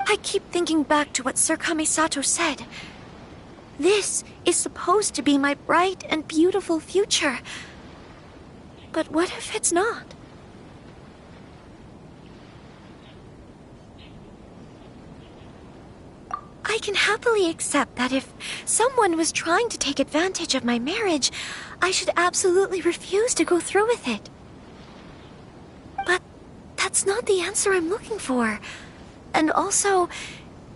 Speaker 13: I keep thinking back to what Sir Kamisato said. This is supposed to be my bright and beautiful future. But what if it's not? I can happily accept that if someone was trying to take advantage of my marriage, I should absolutely refuse to go through with it. But that's not the answer I'm looking for. And also,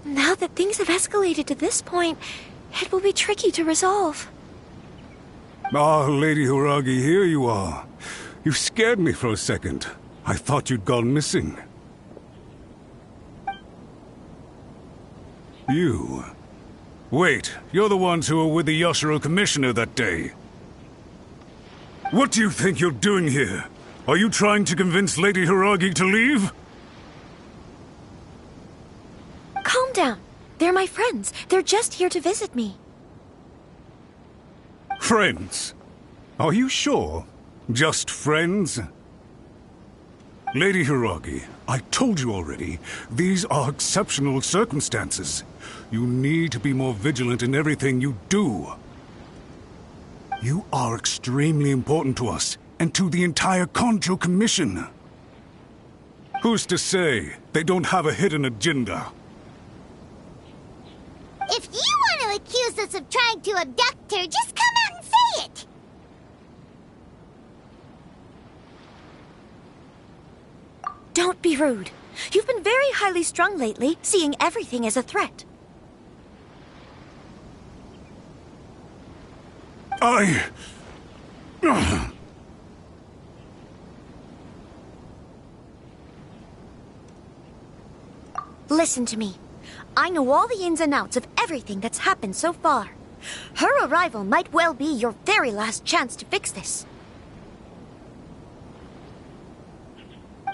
Speaker 13: now that things have escalated to this point, it will be tricky to resolve.
Speaker 8: Ah, Lady Hiragi, here you are. You scared me for a second. I thought you'd gone missing. You. Wait, you're the ones who were with the Yashiro Commissioner that day. What do you think you're doing here? Are you trying to convince Lady Hiragi to leave?
Speaker 13: Calm down. They're my friends. They're just here to visit me.
Speaker 8: Friends? Are you sure? Just friends? Lady Hiragi, I told you already, these are exceptional circumstances. You need to be more vigilant in everything you do. You are extremely important to us, and to the entire Kanjo Commission. Who's to say they don't have a hidden agenda?
Speaker 1: If you want to accuse us of trying to abduct her, just come out and say it!
Speaker 13: Don't be rude. You've been very highly strung lately, seeing everything as a threat. Listen to me. I know all the ins and outs of everything that's happened so far. Her arrival might well be your very last chance to fix this.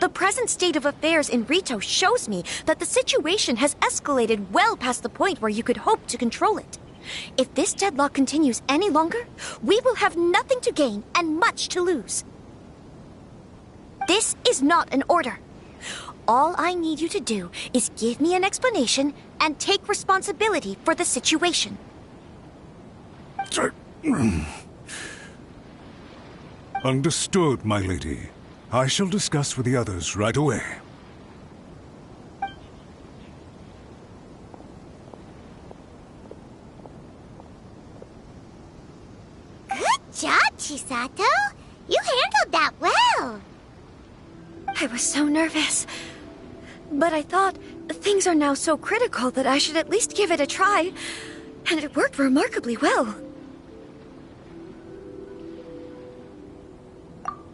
Speaker 13: The present state of affairs in Rito shows me that the situation has escalated well past the point where you could hope to control it. If this deadlock continues any longer, we will have nothing to gain and much to lose. This is not an order. All I need you to do is give me an explanation and take responsibility for the situation.
Speaker 8: Understood, my lady. I shall discuss with the others right away.
Speaker 1: Good job, Chisato. You handled that well.
Speaker 13: I was so nervous. But I thought things are now so critical that I should at least give it a try. And it worked remarkably well.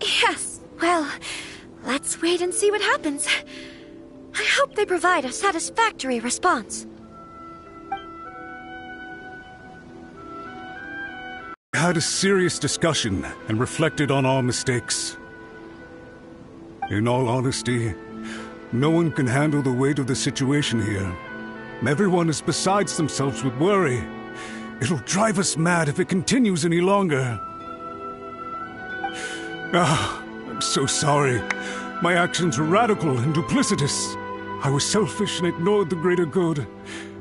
Speaker 13: Yes, well, let's wait and see what happens. I hope they provide a satisfactory response.
Speaker 8: We had a serious discussion and reflected on our mistakes. In all honesty, no one can handle the weight of the situation here. Everyone is besides themselves with worry. It'll drive us mad if it continues any longer. I'm so sorry. My actions were radical and duplicitous. I was selfish and ignored the greater good.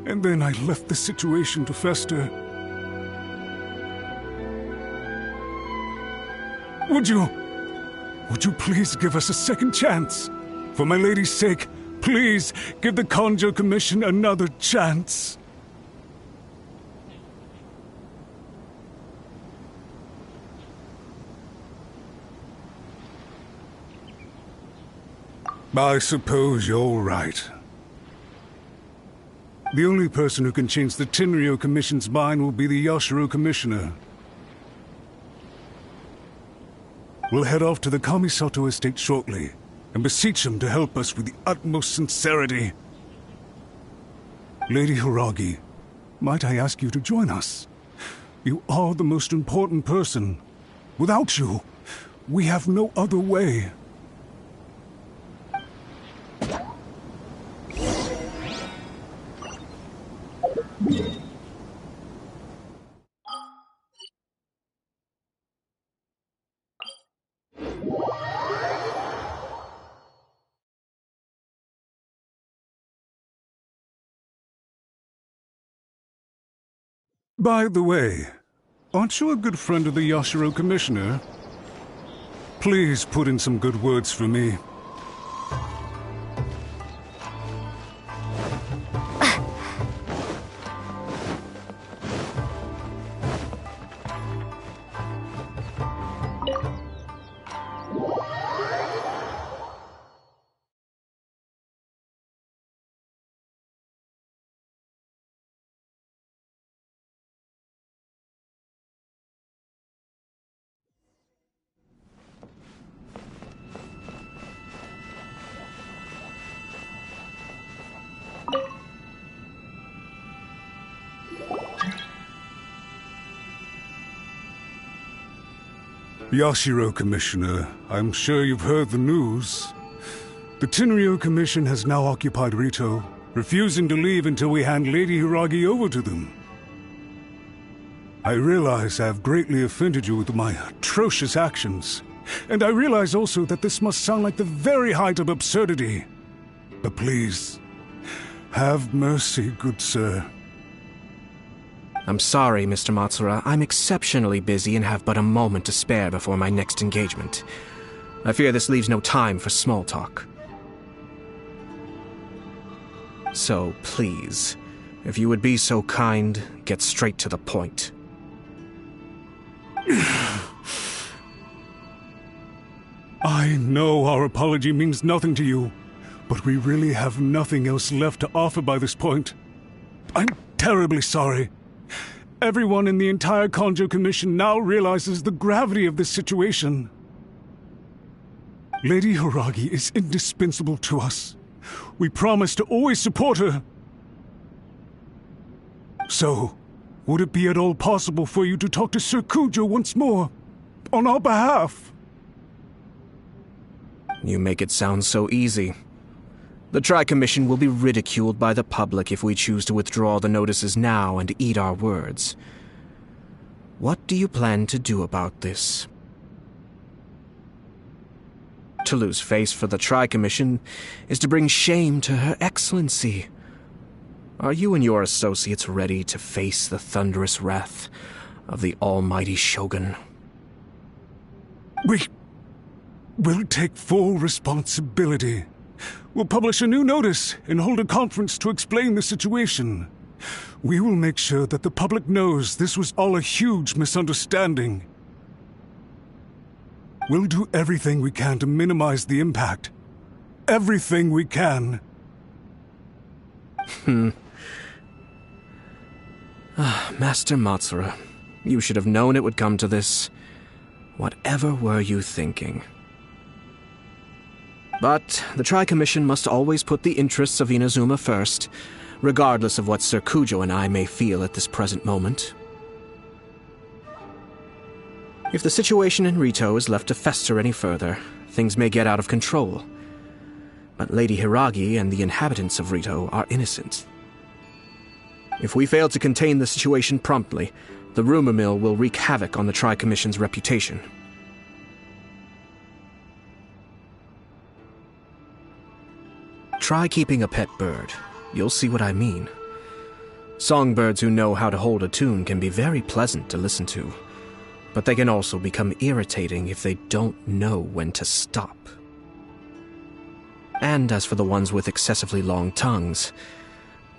Speaker 8: And then I left the situation to fester. Would you please give us a second chance? For my lady's sake, please give the Kanjo Commission another chance. I suppose you're right. The only person who can change the Tenryou Commission's mind will be the Yashiro Commissioner. We'll head off to the Kamisato estate shortly and beseech him to help us with the utmost sincerity. Lady Hiragi, might I ask you to join us? You are the most important person. Without you, we have no other way. By the way, aren't you a good friend of the Yashiro Commissioner? Please put in some good words for me. Yashiro, Commissioner, I'm sure you've heard the news. The Tenryo Commission has now occupied Rito, refusing to leave until we hand Lady Hiragi over to them. I realize I have greatly offended you with my atrocious actions, and I realize also that this must sound like the very height of absurdity. But please, have mercy, good sir.
Speaker 6: I'm sorry, Mr. Matsura. I'm exceptionally busy and have but a moment to spare before my next engagement. I fear this leaves no time for small talk. So, please, if you would be so kind, get straight to the point.
Speaker 8: I know our apology means nothing to you, but we really have nothing else left to offer by this point. I'm terribly sorry. Everyone in the entire Kanjo Commission now realizes the gravity of this situation. Lady Hiragi is indispensable to us. We promise to always support her. So, would it be at all possible for you to talk to Sir Kujo once more, on our behalf?
Speaker 6: You make it sound so easy. The Tri-Commission will be ridiculed by the public if we choose to withdraw the notices now and eat our words. What do you plan to do about this? To lose face for the Tri-Commission is to bring shame to Her Excellency. Are you and your associates ready to face the thunderous wrath of the almighty Shogun?
Speaker 8: We'll take full responsibility. We'll publish a new notice and hold a conference to explain the situation. We will make sure that the public knows this was all a huge misunderstanding. We'll do everything we can to minimize the impact. Everything we can.
Speaker 6: Master Matsura, you should have known it would come to this. Whatever were you thinking? But the Tri-Commission must always put the interests of Inazuma first, regardless of what Sir Kujo and I may feel at this present moment. If the situation in Rito is left to fester any further, things may get out of control. But Lady Hiragi and the inhabitants of Rito are innocent. If we fail to contain the situation promptly, the rumor mill will wreak havoc on the Tri-Commission's reputation. Try keeping a pet bird. You'll see what I mean. Songbirds who know how to hold a tune can be very pleasant to listen to, but they can also become irritating if they don't know when to stop. And as for the ones with excessively long tongues,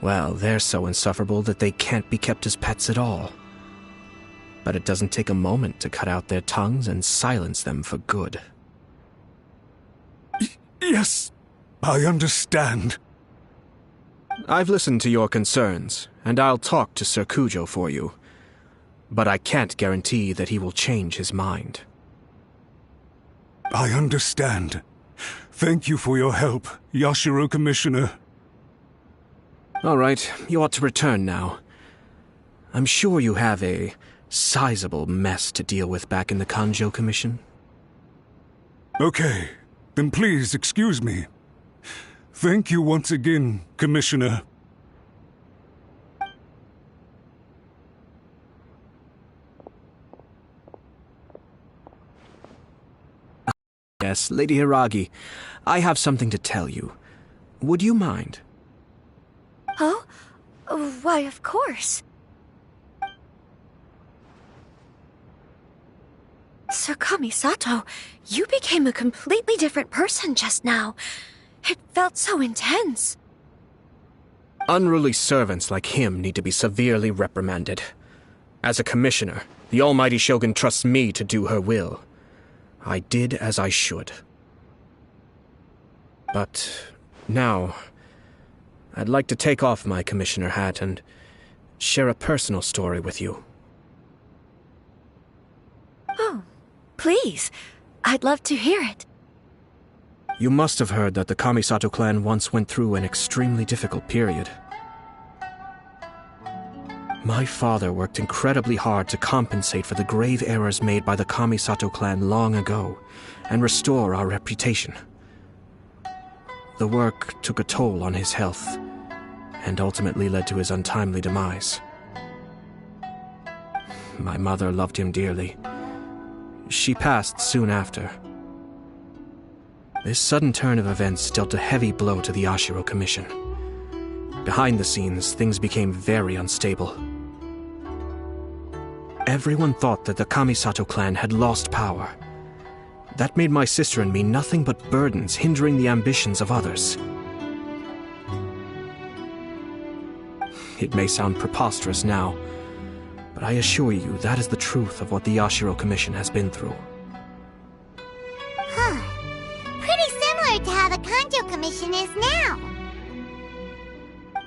Speaker 6: well, they're so insufferable that they can't be kept as pets at all. But it doesn't take a moment to cut out their tongues and silence them for good.
Speaker 8: Yes, I understand.
Speaker 6: I've listened to your concerns, and I'll talk to Sir Kujo for you. But I can't guarantee that he will change his mind.
Speaker 8: I understand. Thank you for your help, Yashiro Commissioner.
Speaker 6: All right, you ought to return now. I'm sure you have a sizable mess to deal with back in the Kanjo Commission.
Speaker 8: Okay, then please excuse me. Thank you once again, Commissioner.
Speaker 6: Yes, Lady Hiragi, I have something to tell you. Would you mind?
Speaker 13: Oh? Why, of course. Sir Kamisato, you became a completely different person just now. It felt so intense.
Speaker 6: Unruly servants like him need to be severely reprimanded. As a commissioner, the almighty Shogun trusts me to do her will. I did as I should. But now, I'd like to take off my commissioner hat and share a personal story with you.
Speaker 13: Oh, please. I'd love to hear it.
Speaker 6: You must have heard that the Kamisato clan once went through an extremely difficult period. My father worked incredibly hard to compensate for the grave errors made by the Kamisato clan long ago and restore our reputation. The work took a toll on his health and ultimately led to his untimely demise. My mother loved him dearly. She passed soon after. This sudden turn of events dealt a heavy blow to the Ashiro Commission. Behind the scenes, things became very unstable. Everyone thought that the Kamisato clan had lost power. That made my sister and me nothing but burdens, hindering the ambitions of others. It may sound preposterous now, but I assure you that is the truth of what the Ashiro Commission has been through.
Speaker 1: Huh. Pretty similar to how the Kanjo Commission is now.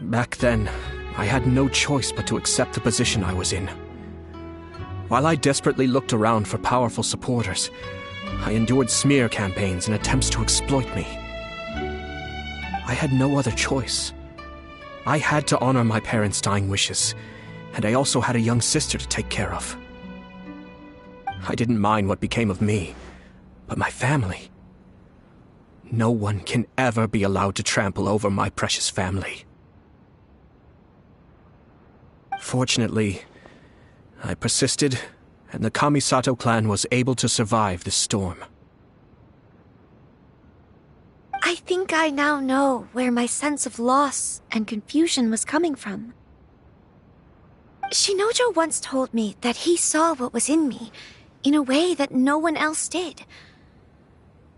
Speaker 6: Back then, I had no choice but to accept the position I was in. While I desperately looked around for powerful supporters, I endured smear campaigns and attempts to exploit me. I had no other choice. I had to honor my parents' dying wishes, and I also had a young sister to take care of. I didn't mind what became of me, but my family. No one can ever be allowed to trample over my precious family. Fortunately, I persisted, and the Kamisato clan was able to survive this storm.
Speaker 13: I think I now know where my sense of loss and confusion was coming from. Shinojo once told me that he saw what was in me in a way that no one else did.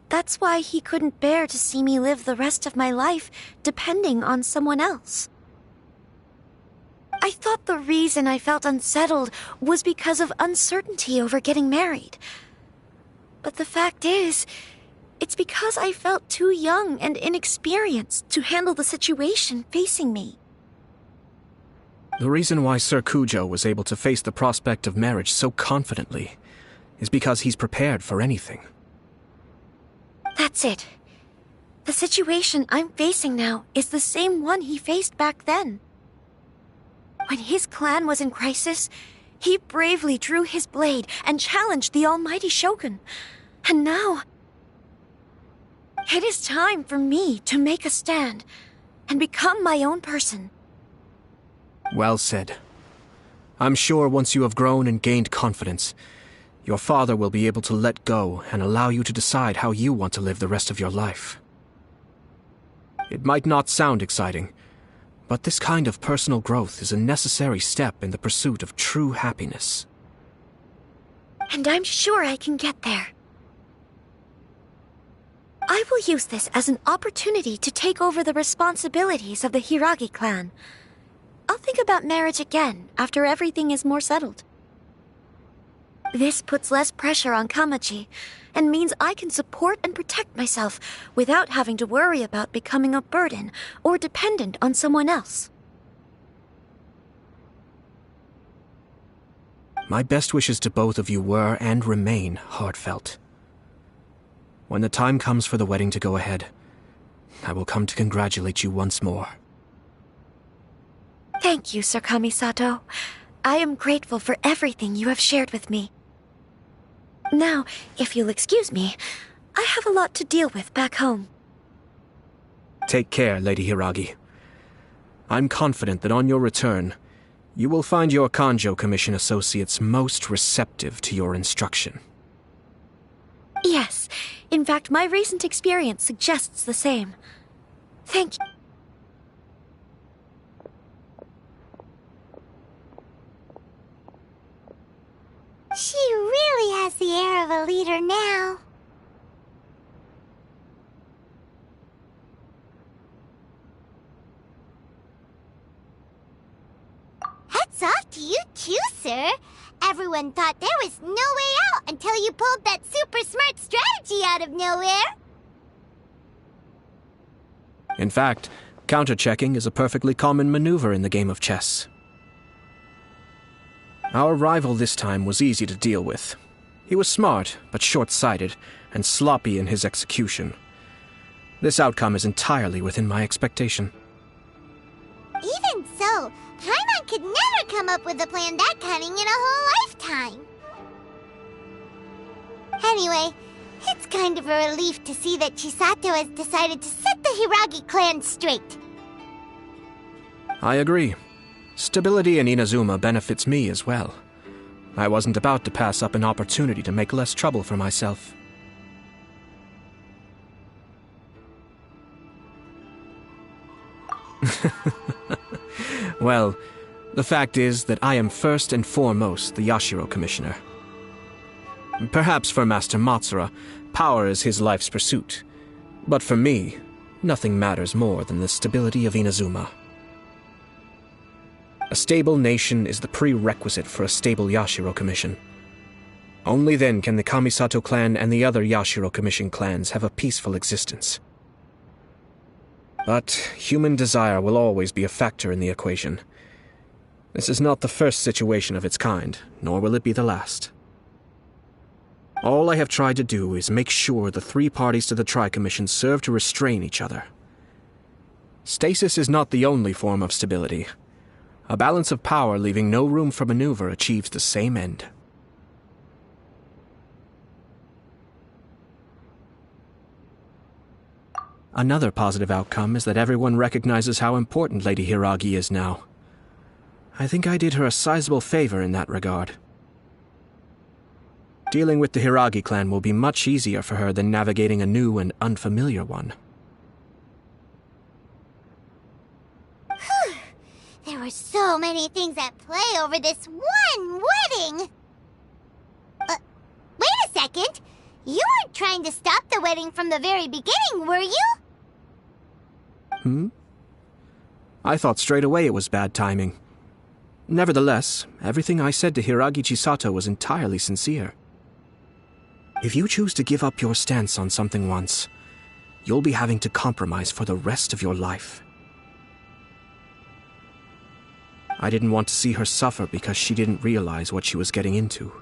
Speaker 13: That's why he couldn't bear to see me live the rest of my life depending on someone else. I thought the reason I felt unsettled was because of uncertainty over getting married. But the fact is, it's because I felt too young and inexperienced to handle the situation facing me.
Speaker 6: The reason why Sir Kujo was able to face the prospect of marriage so confidently is because he's prepared for anything.
Speaker 13: That's it. The situation I'm facing now is the same one he faced back then. When his clan was in crisis, he bravely drew his blade and challenged the almighty Shogun. And now, it is time for me to make a stand and become my own person.
Speaker 6: Well said. I'm sure once you have grown and gained confidence, your father will be able to let go and allow you to decide how you want to live the rest of your life. It might not sound exciting, but this kind of personal growth is a necessary step in the pursuit of true happiness.
Speaker 13: And I'm sure I can get there. I will use this as an opportunity to take over the responsibilities of the Hiragi clan. I'll think about marriage again after everything is more settled. This puts less pressure on Kamaji, and means I can support and protect myself without having to worry about becoming a burden or dependent on someone else.
Speaker 6: My best wishes to both of you were and remain heartfelt. When the time comes for the wedding to go ahead, I will come to congratulate you once more.
Speaker 13: Thank you, Sir Kamisato. I am grateful for everything you have shared with me. Now, if you'll excuse me, I have a lot to deal with back home.
Speaker 6: Take care, Lady Hiragi. I'm confident that on your return, you will find your Kanjo Commission associates most receptive to your instruction.
Speaker 13: Yes, in fact, my recent experience suggests the same. Thank you.
Speaker 1: She really has the air of a leader now. Hats off to you too, sir. Everyone thought there was no way out until you pulled that super smart strategy out of nowhere.
Speaker 6: In fact, counter-checking is a perfectly common maneuver in the game of chess. Our rival this time was easy to deal with. He was smart, but short-sighted, and sloppy in his execution. This outcome is entirely within my expectation.
Speaker 1: Even so, Paimon could never come up with a plan that cunning in a whole lifetime. Anyway, it's kind of a relief to see that Chisato has decided to set the Hiragi clan straight.
Speaker 6: I agree. Stability in Inazuma benefits me as well. I wasn't about to pass up an opportunity to make less trouble for myself. Well, the fact is that I am first and foremost the Yashiro Commissioner. Perhaps for Master Matsura, power is his life's pursuit. But for me, nothing matters more than the stability of Inazuma. A stable nation is the prerequisite for a stable Yashiro Commission. Only then can the Kamisato clan and the other Yashiro Commission clans have a peaceful existence. But human desire will always be a factor in the equation. This is not the first situation of its kind, nor will it be the last. All I have tried to do is make sure the three parties to the Tri-Commission serve to restrain each other. Stasis is not the only form of stability. A balance of power leaving no room for maneuver achieves the same end. Another positive outcome is that everyone recognizes how important Lady Hiragi is now. I think I did her a sizable favor in that regard. Dealing with the Hiragi clan will be much easier for her than navigating a new and unfamiliar one.
Speaker 1: There were so many things at play over this one wedding! Wait a second! You weren't trying to stop the wedding from the very beginning, were you?
Speaker 6: I thought straight away it was bad timing. Nevertheless, everything I said to Hiragi Chisato was entirely sincere. If you choose to give up your stance on something once, you'll be having to compromise for the rest of your life. I didn't want to see her suffer because she didn't realize what she was getting into.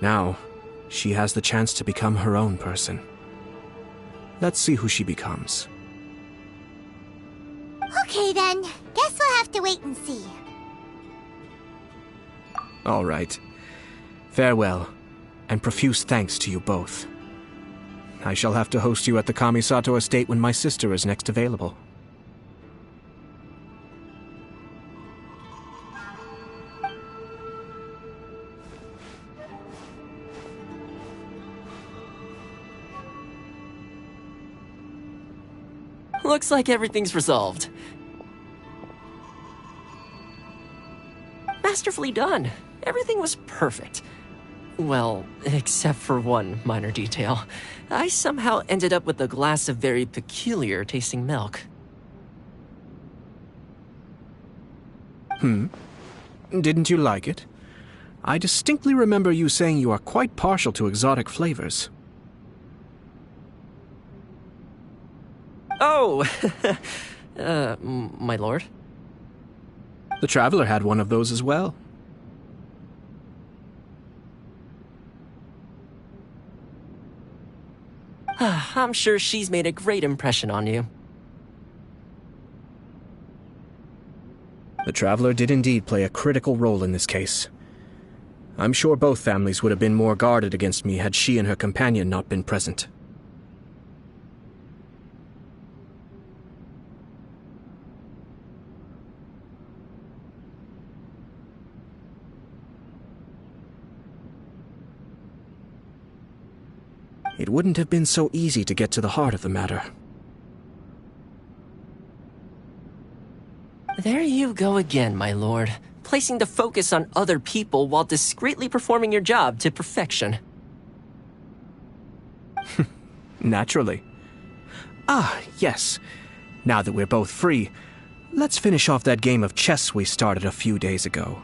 Speaker 6: Now, she has the chance to become her own person. Let's see who she becomes.
Speaker 1: Okay then, guess we'll have to wait and see.
Speaker 6: All right. Farewell, and profuse thanks to you both. I shall have to host you at the Kamisato estate when my sister is next available.
Speaker 2: Looks like everything's resolved. Masterfully done. Everything was perfect. Well, except for one minor detail. I somehow ended up with a glass of very peculiar tasting milk.
Speaker 6: Didn't you like it? I distinctly remember you saying you are quite partial to exotic flavors.
Speaker 2: Oh! My lord?
Speaker 6: The Traveler had one of those as well.
Speaker 2: I'm sure she's made a great impression on you.
Speaker 6: The Traveler did indeed play a critical role in this case. I'm sure both families would have been more guarded against me had she and her companion not been present. It wouldn't have been so easy to get to the heart of the matter.
Speaker 2: There you go again, my lord. Placing the focus on other people while discreetly performing your job to perfection.
Speaker 6: Naturally. Ah, yes. Now that we're both free, let's finish off that game of chess we started a few days ago.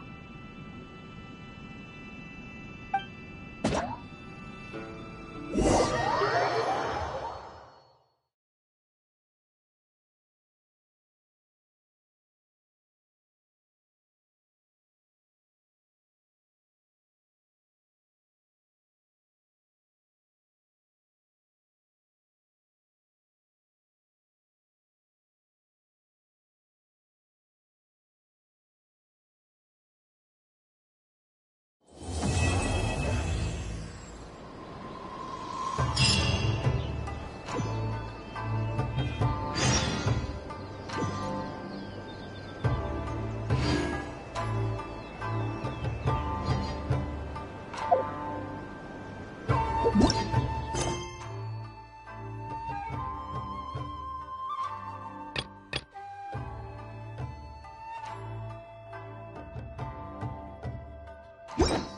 Speaker 22: What?